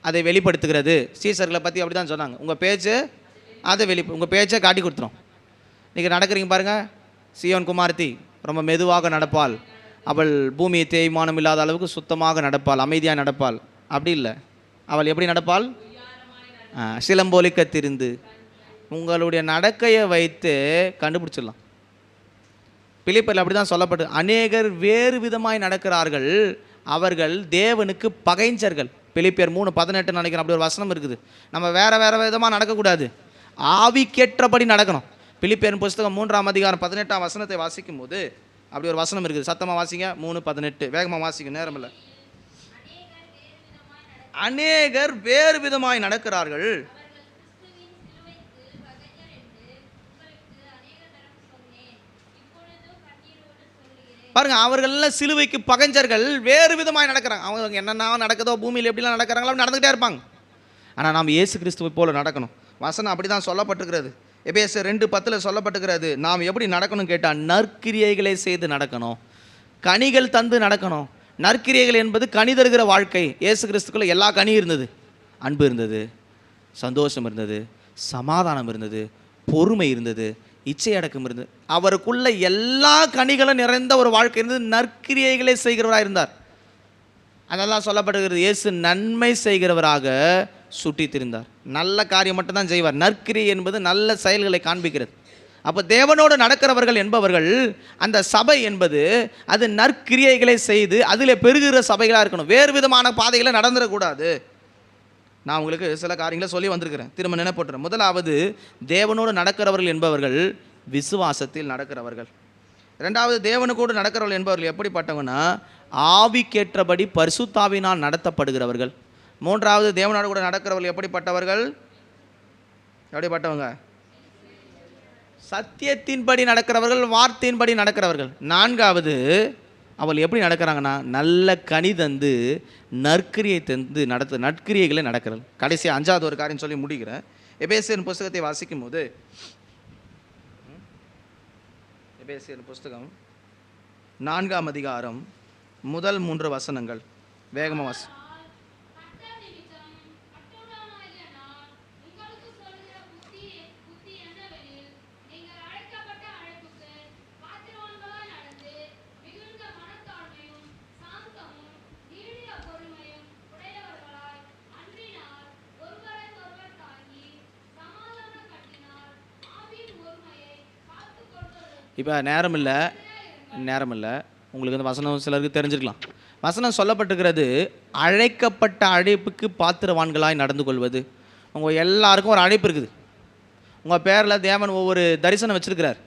அதை வெளிப்படுத்துகிறது. சீசர்களை பற்றி அப்படி தான் சொன்னாங்க. உங்கள் பேச்சு அதை உங்கள் பேச்சை காட்டி கொடுத்துரும். நீங்கள் நடக்கிறீங்க பாருங்கள், சீயோன் குமாரத்தி ரொம்ப மெதுவாக நடப்பாள், அவள் பூமியை தேய்மானம் இல்லாத அளவுக்கு சுத்தமாக நடப்பாள், அமைதியாக நடப்பாள். அப்படி இல்லை, அவள் எப்படி நடப்பாள்? சிலம்போலிக்க திரிந்து. உங்களுடைய நடக்கையை வைத்து கண்டுபிடிச்சிடலாம். பிலிப்பியரில் அப்படி தான் சொல்லப்பட்டு, அநேகர் வேறு விதமாய் நடக்கிறார்கள், அவர்கள் தேவனுக்கு பகைஞ்சர்கள். பிலிப்பியர் 3:18 நினைக்கிறேன், அப்படி ஒரு வசனம் இருக்குது. நம்ம வேறு விதமாக நடக்கக்கூடாது, ஆவிக்கேற்றபடி நடக்கணும். பிலிப்பியர் புஸ்தகம் 3ஆம் அதிகாரம் 18ஆம் வசனத்தை வாசிக்கும் போது அப்படி ஒரு வசனம் இருக்குது. சத்தமாக வாசிங்க. 3:18 வேகமாக வாசிங்க, நேரம் இல்லை. அநேகர் வேறு விதமாய் நடக்கிறார்கள். பாருங்க, அவர்கள்லாம் சிலுவைக்கு பகைஞ்சர்கள், வேறு விதமாய் நடக்கிறாங்க. அவங்க என்னென்ன நடக்குதோ, பூமியில் எப்படிலாம் நடக்கிறாங்களோ நடந்துகிட்டே இருப்பாங்க. ஆனால் நாம் இயேசு கிறிஸ்துவை போல நடக்கணும். வசனம் அப்படி தான் சொல்லப்பட்டிருக்கிறது. எபேசியர் 2:10 சொல்லப்பட்டிருக்கிறது. நாம் எப்படி நடக்கணும் கேட்டால், நற்கிரியைகளை செய்து நடக்கணும், கனிகள் தந்து நடக்கணும். நற்கிரியைகள் என்பது கனி தருகிற வாழ்க்கை. இயேசு கிறிஸ்துக்குள்ள எல்லா கனி இருந்தது. அன்பு இருந்தது, சந்தோஷம் இருந்தது, சமாதானம் இருந்தது, பொறுமை இருந்தது, இச்சை அடக்கம் இருந்தது. அவருக்குள்ள எல்லா கனிகளும் நிறைந்த ஒரு வாழ்க்கை இருந்தது. நற்கிரியைகளை செய்கிறவராக இருந்தார். அதெல்லாம் சொல்லப்படுகிறது. இயேசு நன்மை செய்கிறவராக சுட்டி திரிந்தார். நல்ல காரியம் மட்டும்தான் செய்வார். நற்கிரியை என்பது நல்ல செயல்களை காண்பிக்கிறது. அப்போ தேவனோடு நடக்கிறவர்கள் என்பவர்கள், அந்த சபை என்பது அது நற்கிரியைகளை செய்து அதில் பெருகிற சபைகளாக இருக்கணும். வேறு விதமான பாதைகளை நடந்துடக்கூடாது. நான் உங்களுக்கு சில காரியங்களை சொல்லி வந்திருக்கிறேன், திரும்ப நினைப்போட்டுறேன். முதலாவது, தேவனோடு நடக்கிறவர்கள் என்பவர்கள் விசுவாசத்தில் நடக்கிறவர்கள். ரெண்டாவது, தேவனுக்கோடு நடக்கிறவர்கள் என்பவர்கள் எப்படிப்பட்டவங்கன்னா, ஆவிக்கேற்றபடி பரிசுத்தாவினால் நடத்தப்படுகிறவர்கள். மூன்றாவது, தேவனோடு கூட நடக்கிறவர்கள் எப்படிப்பட்டவர்கள்? எப்படிப்பட்டவங்க? சத்தியத்தின்படி நடக்கிறவர்கள், வார்த்தையின்படி நடக்கிறவர்கள். நான்காவது, அவள் எப்படி நடக்கிறாங்கன்னா, நல்ல கனி தந்து நற்கிரியை தந்து நற்கிரியைகளை நடக்கிறது. கடைசி 5வது ஒரு காரியம் சொல்லி முடிக்கிறேன். எபேசியர் புஸ்தகத்தை வாசிக்கும் போது, எபேசியர் புஸ்தகம் 4ஆம் அதிகாரம் முதல் 3 வசனங்கள் வேகமாக வாசி. இப்போ நேரம் இல்லை, உங்களுக்கு இந்த வசனம் சிலருக்கு தெரிஞ்சிருக்கலாம். வசனம் சொல்லப்பட்டிருக்கிறது, அழைக்கப்பட்ட அழைப்புக்கு பாத்திரவான்களாய் நடந்து கொள்வது, உங்கள் எல்லாருக்கும் ஒரு அழைப்பு இருக்குது. உங்கள் பேரில் தேவன் ஒவ்வொரு தரிசனம் வச்சுருக்கிறார்.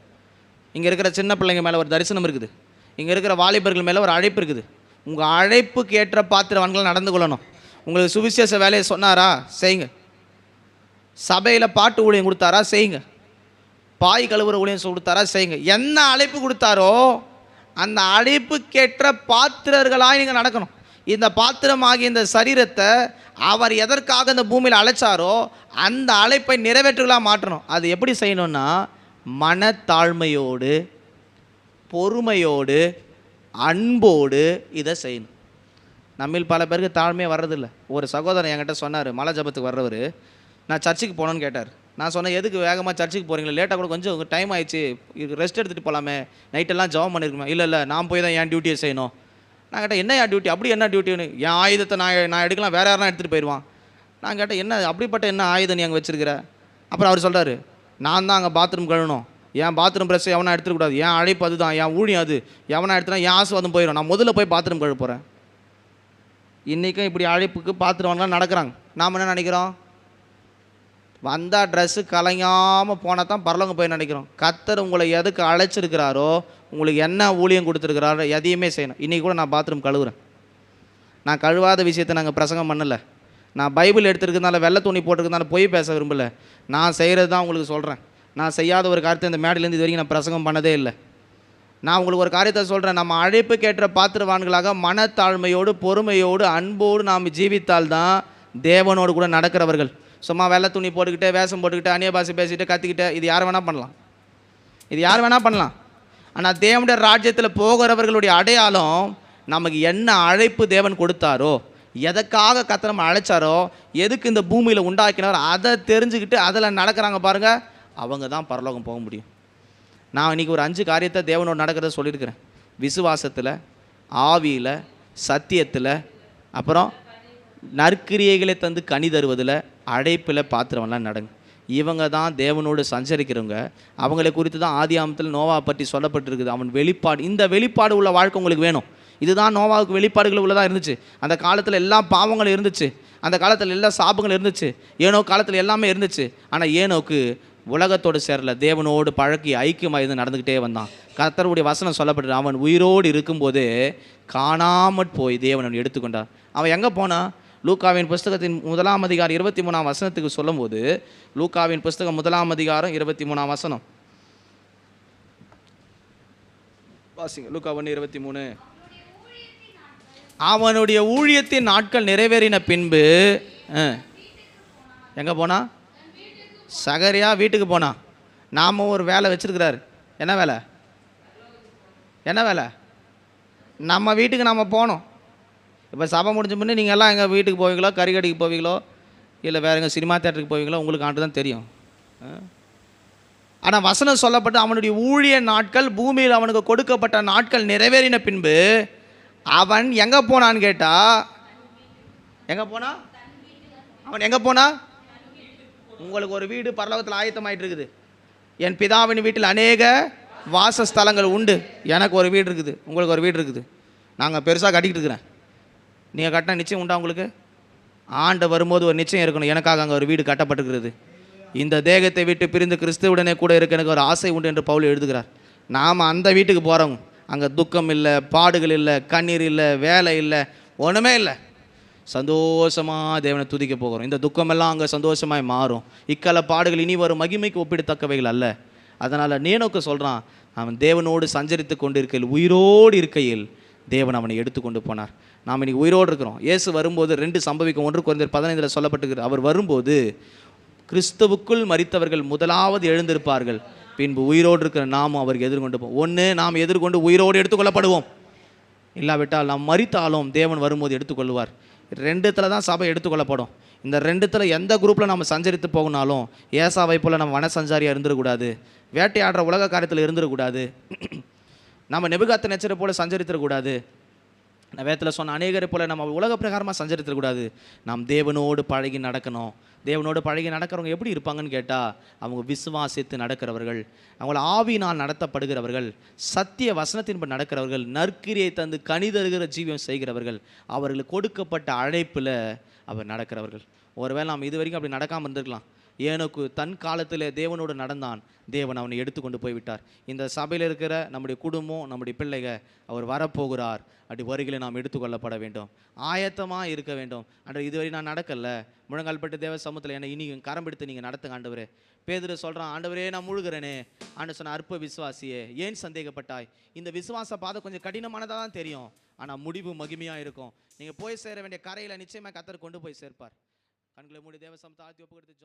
இங்கே இருக்கிற சின்ன பிள்ளைங்க மேலே ஒரு தரிசனம் இருக்குது. இங்கே இருக்கிற வாலிபர்கள் மேலே ஒரு அழைப்பு இருக்குது. உங்கள் அழைப்புக்கு ஏற்ற பாத்திரவான்கள் நடந்து கொள்ளணும். உங்களுக்கு சுவிசேஷ வேலையை சொன்னாரா, செய்யுங்க. சபையில் பாட்டு ஊழியம் கொடுத்தாரா, செய்யுங்க. பாய் கழுவுற ஊழியம் கொடுத்தாரா, செய்யுங்க. என்ன அழைப்பு கொடுத்தாரோ அந்த அழைப்புக்கேற்ற பாத்திரர்களாக நீங்கள் நடக்கணும். இந்த பாத்திரமாகிய இந்த சரீரத்தை அவர் எதற்காக இந்த பூமியில் அழைச்சாரோ அந்த அழைப்பை நிறைவேற்றுகளாக மாற்றணும். அது எப்படி செய்யணும்னா, மனத்தாழ்மையோடு, பொறுமையோடு, அன்போடு இதை செய்யணும். நம்மில் பல பேருக்கு தாழ்மையே வர்றதில்லை. ஒரு சகோதரன் என்கிட்ட சொன்னார், மலை ஜபத்துக்கு வர்றவர், நான் சர்ச்சுக்கு போகணுன்னு கேட்டார். நான் சொன்னேன், எதுக்கு வேகமாக சர்ச்சுக்கு போகிறீங்களா, லேட்டாக கூட கொஞ்சம் டைம் ஆயிடுச்சு, ரெஸ்ட் எடுத்துகிட்டு போகலாமே, நைட்டெல்லாம் ஜபம் பண்ணியிருக்குமே. இல்லை நான் போய் தான் என் டியூட்டியை செய்யணும். நான் கேட்டேன், என்ன என் டியூட்டி, அப்படி என்ன டியூட்டின்னு. என் ஆயுதத்தை நான் எடுக்கலாம், வேறு யாரெல்லாம் எடுத்துகிட்டு போயிடுவான். நான் கேட்டேன், என்ன அப்படிப்பட்ட என்ன ஆயுதம் நீ அங்கே வச்சுருக்கிற? அப்புறம் அவர் சொல்கிறாரு, நான் தான் அங்கே பாத்ரூம் கழுவணும், என் பாத்ரூம் ப்ரெஷ்ஷை எவனா எடுத்துக்கூடாது, என் அழைப்பு அதுதான், என் ஊழியம் அது, எவனா எடுத்துனா என் ஆசுவாதம் போயிடும், நான் முதல்ல போய் பாத்ரூம் கழுவ போகிறேன். இன்றைக்கும் இப்படி அழைப்புக்கு பாத்ரூம்லாம் நடக்கிறாங்க. நாம் என்ன நினைக்கிறோம், வந்தால் ட்ரெஸ்ஸு கலையாமல் போனால் தான் பரலோகம் போய் நினைக்கிறோம். கர்த்தர் உங்களை எதுக்கு அழைச்சிருக்கிறாரோ, உங்களுக்கு என்ன ஊழியம் கொடுத்துருக்கிறாரோ எதையுமே செய்யணும். இன்றைக்கி கூட நான் பாத்ரூம் கழுவுறேன். நான் கழுவாத விஷயத்தை நாங்கள் பிரசங்கம் பண்ணலை. நான் பைபிள் எடுத்துருக்கிறதுனால, வெள்ளை துணி போட்டிருக்கிறதுனால பொய் பேச விரும்பலை. நான் செய்கிறது தான் உங்களுக்கு சொல்கிறேன். நான் செய்யாத ஒரு காரியத்தை இந்த மேடையிலேருந்து இது வரைக்கும் நான் பிரசங்கம் பண்ணதே இல்லை. நான் உங்களுக்கு ஒரு காரியத்தை சொல்கிறேன், நம்ம அழைப்புக்கேற்ற பாத்திரவான்களாக மனத்தாழ்மையோடு, பொறுமையோடு, அன்போடு நாம் ஜீவித்தால்தான் தேவனோடு கூட நடக்கிறவர்கள். சும்மா வெள்ளை துணி போட்டுக்கிட்டு, வேஷம் போட்டுக்கிட்டு, அந்நிய பாஷை பேசிக்கிட்டு, கத்திக்கிட்டு, இது யார் வேணால் பண்ணலாம், இது யார் வேணால் பண்ணலாம். ஆனால் தேவனுடைய ராஜ்யத்தில் போகிறவர்களுடைய அடையாளம், நமக்கு என்ன அழைப்பு தேவன் கொடுத்தாரோ, எதற்காக கர்த்தர் நம்ம அழைச்சாரோ, எதுக்கு இந்த பூமியில் உண்டாக்கினாரோ அதை தெரிஞ்சுக்கிட்டு அதில் நடக்கிறாங்க பாருங்கள், அவங்க தான் பரலோகம் போக முடியும். நான் இன்றைக்கி ஒரு 5 காரியத்தை தேவனோடு நடக்கிறத சொல்லியிருக்கிறேன். விசுவாசத்தில், ஆவியில், சத்தியத்தில், அப்புறம் நற்கிரியைகளை தந்து கனி தருவதில், அழைப்பில் பாத்திரமெல்லாம் நடங்க. இவங்க தான் தேவனோடு சஞ்சரிக்கிறவங்க. அவங்களை குறித்து தான் ஆதியாகமத்தில் நோவா பற்றி சொல்லப்பட்டிருக்குது. அவன் வெளிப்பாடு, இந்த வெளிப்பாடு உள்ள வாழ்க்கை உங்களுக்கு வேணும். இதுதான் நோவாவுக்கு வெளிப்பாடுகள் உள்ளதாக இருந்துச்சு. அந்த காலத்தில் எல்லா பாவங்களும் இருந்துச்சு, அந்த காலத்தில் எல்லா சாபங்களும் இருந்துச்சு, ஏனோ காலத்தில் எல்லாமே இருந்துச்சு. ஆனால் ஏனோக்கு உலகத்தோடு சேரல, தேவனோடு பழக்கி ஐக்கியமாக இருந்து நடந்துக்கிட்டே வந்தான். கர்த்தருடைய வசனம் சொல்லப்பட்டு, அவன் உயிரோடு இருக்கும்போது காணாமற் போய் தேவன் அவன் எடுத்துக்கொண்டார். அவன் எங்கே போனான்? லூக்காவின் புஸ்தகத்தின் 1ஆம் அதிகாரம் 23ஆம் வசனத்துக்கு சொல்லும்போது, லூக்காவின் புஸ்தகம் 1ஆம் அதிகாரம் 23ஆம் வசனம் வாசிங்க. லூக்கா 1:23. அவனுடைய ஊழியத்தின் நாட்கள் நிறைவேறின பின்பு எங்கே போனா? சகரியா வீட்டுக்கு போனா. நாம் ஒரு வேலை வச்சுருக்கிறாரு. என்ன வேலை? என்ன வேலை? நம்ம வீட்டுக்கு நாம் போகணும். இப்போ சபை முடிஞ்ச முன்னே நீங்கள் எல்லாம் எங்கள் வீட்டுக்கு போவீங்களோ, கறிக்கடைக்கு போவீங்களோ, இல்லை வேறு எங்கள் சினிமா தேட்டருக்கு போவீங்களோ, உங்களுக்கு ஆண்டு தான் தெரியும். ஆனால் வசனம் சொல்லப்பட்டு அவனுடைய ஊழிய நாட்கள், பூமியில் அவனுக்கு கொடுக்கப்பட்ட நாட்கள் நிறைவேறின பின்பு அவன் எங்கே போனான்னு கேட்டால், எங்கே போனா? அவன் எங்கே போனா? உங்களுக்கு ஒரு வீடு பரலோகத்தில் ஆயத்தமாயிட்டு இருக்குது. என் பிதாவின் வீட்டில் அநேக வாசஸ்தலங்கள் உண்டு. எனக்கு ஒரு வீடு இருக்குது, உங்களுக்கு ஒரு வீடு இருக்குது. நாங்கள் பெருசாக கட்டிக்கிட்டு இருக்கிறேன். நீங்கள் கட்டின நிச்சயம் உண்டா உங்களுக்கு? ஆண்டு வரும்போது ஒரு நிச்சயம் இருக்கணும், எனக்காக அங்கே ஒரு வீடு கட்டப்பட்டுக்கிறது. இந்த தேகத்தை விட்டு பிரிந்து கிறிஸ்துவுடனே கூட இருக்க எனக்கு ஒரு ஆசை உண்டு என்று பவுல் எழுதுகிறார். நாம் அந்த வீட்டுக்கு போகிறோம். அங்கே துக்கம் இல்லை, பாடுகள் இல்லை, கண்ணீர் இல்லை, வேலை இல்லை, ஒன்றுமே இல்லை. சந்தோஷமாக தேவனை துதிக்க போகிறோம். இந்த துக்கமெல்லாம் அங்கே சந்தோஷமாய் மாறும். இக்கால பாடுகள் இனி வரும் மகிமைக்கு ஒப்பிடத்தக்கவைகள் அல்ல. அதனால் நேனோக்கு சொல்கிறான், அவன் தேவனோடு சஞ்சரித்து கொண்டு இருக்கையில், உயிரோடு இருக்கையில் தேவன் அவனை எடுத்துக்கொண்டு போனார். நாம் இன்றைக்கி உயிரோடு இருக்கிறோம். இயேசு வரும்போது 2 சம்பவிக்கும். 1 கொரிந்தியர் 15 சொல்லப்பட்டிருக்கிறது. அவர் வரும்போது கிறிஸ்துவுக்குள் மரித்தவர்கள் முதலாவது எழுந்திருப்பார்கள், பின்பு உயிரோடு இருக்கிற நாமும் அவருக்கு எதிர்கொண்டு போவோம். ஒன்று, நாம் எதிர்கொண்டு உயிரோடு எடுத்துக்கொள்ளப்படுவோம். இல்லாவிட்டால் நாம் மரித்தாலும் தேவன் வரும்போது எடுத்துக்கொள்வார். 2 தான் சபை எடுத்துக்கொள்ளப்படும். இந்த 2 எந்த குரூப்பில் நம்ம சஞ்சரித்து போகணுனாலும் ஏசாவை போல் நம்ம வனசஞ்சாரியாக இருந்துடக்கூடாது, வேட்டையாடுற உலக காரியத்தில் இருந்துடக்கூடாது, நம்ம நெபுகாத்நேச்சரை போல் சஞ்சரித்திடக்கூடாது, நான் வேதத்தில் சொன்ன அநேகரை போல் நம்ம உலக பிரகாரமாக சஞ்சரித்திடக்கூடாது. நாம் தேவனோடு பழகி நடக்கணும். தேவனோடு பழகி நடக்கிறவங்க எப்படி இருப்பாங்கன்னு கேட்டால், அவங்க விசுவாசித்து நடக்கிறவர்கள், அவங்கள ஆவியினால் நடத்தப்படுகிறவர்கள், சத்திய வசனத்தின்படி நடக்கிறவர்கள், நற்கிரியை தந்து கனி தருகிற ஜீவியம் செய்கிறவர்கள், அவர்களுக்கு கொடுக்கப்பட்ட அழைப்பில் அவர் நடக்கிறவர்கள். ஒருவேளை நாம் இது வரைக்கும் அப்படி நடக்காமல் இருந்திருக்கலாம். ஏனோக்கு தன் காலத்தில் தேவனோடு நடந்தான், தேவன் அவனை எடுத்துக்கொண்டு போய்விட்டார். இந்த சபையில் இருக்கிற நம்முடைய குடும்பம், நம்முடைய பிள்ளைகள், அவர் வரப்போகிறார். அப்படி வருகையில் நாம் எடுத்துக்கொள்ளப்பட வேண்டும், ஆயத்தமாக இருக்க வேண்டும். அன்று இதுவரை நான் நடக்கலை, முழங்கால்பட்டு தேவ சமூகத்தில் என்னை இனி கரம் பிடித்து நீங்கள் நடத்துங்க ஆண்டவரே. பேதுரு சொல்கிறான், ஆண்டவரே நான் முழுகிறேனே. ஆண்டு சொன்ன, அற்ப விசுவாசியே ஏன் சந்தேகப்பட்டாய்? இந்த விசுவாச பாதை கொஞ்சம் கடினமானதாக தான் தெரியும், ஆனால் முடிவு மகிமையாக இருக்கும். நீங்கள் போய் சேர வேண்டிய கரையில் நிச்சயமாக கர்த்தர் கொண்டு போய் சேர்ப்பார். கண்களை மூடி தேவ சமூகத்தை ஆழ்த்தி ஒப்பு கொடுத்து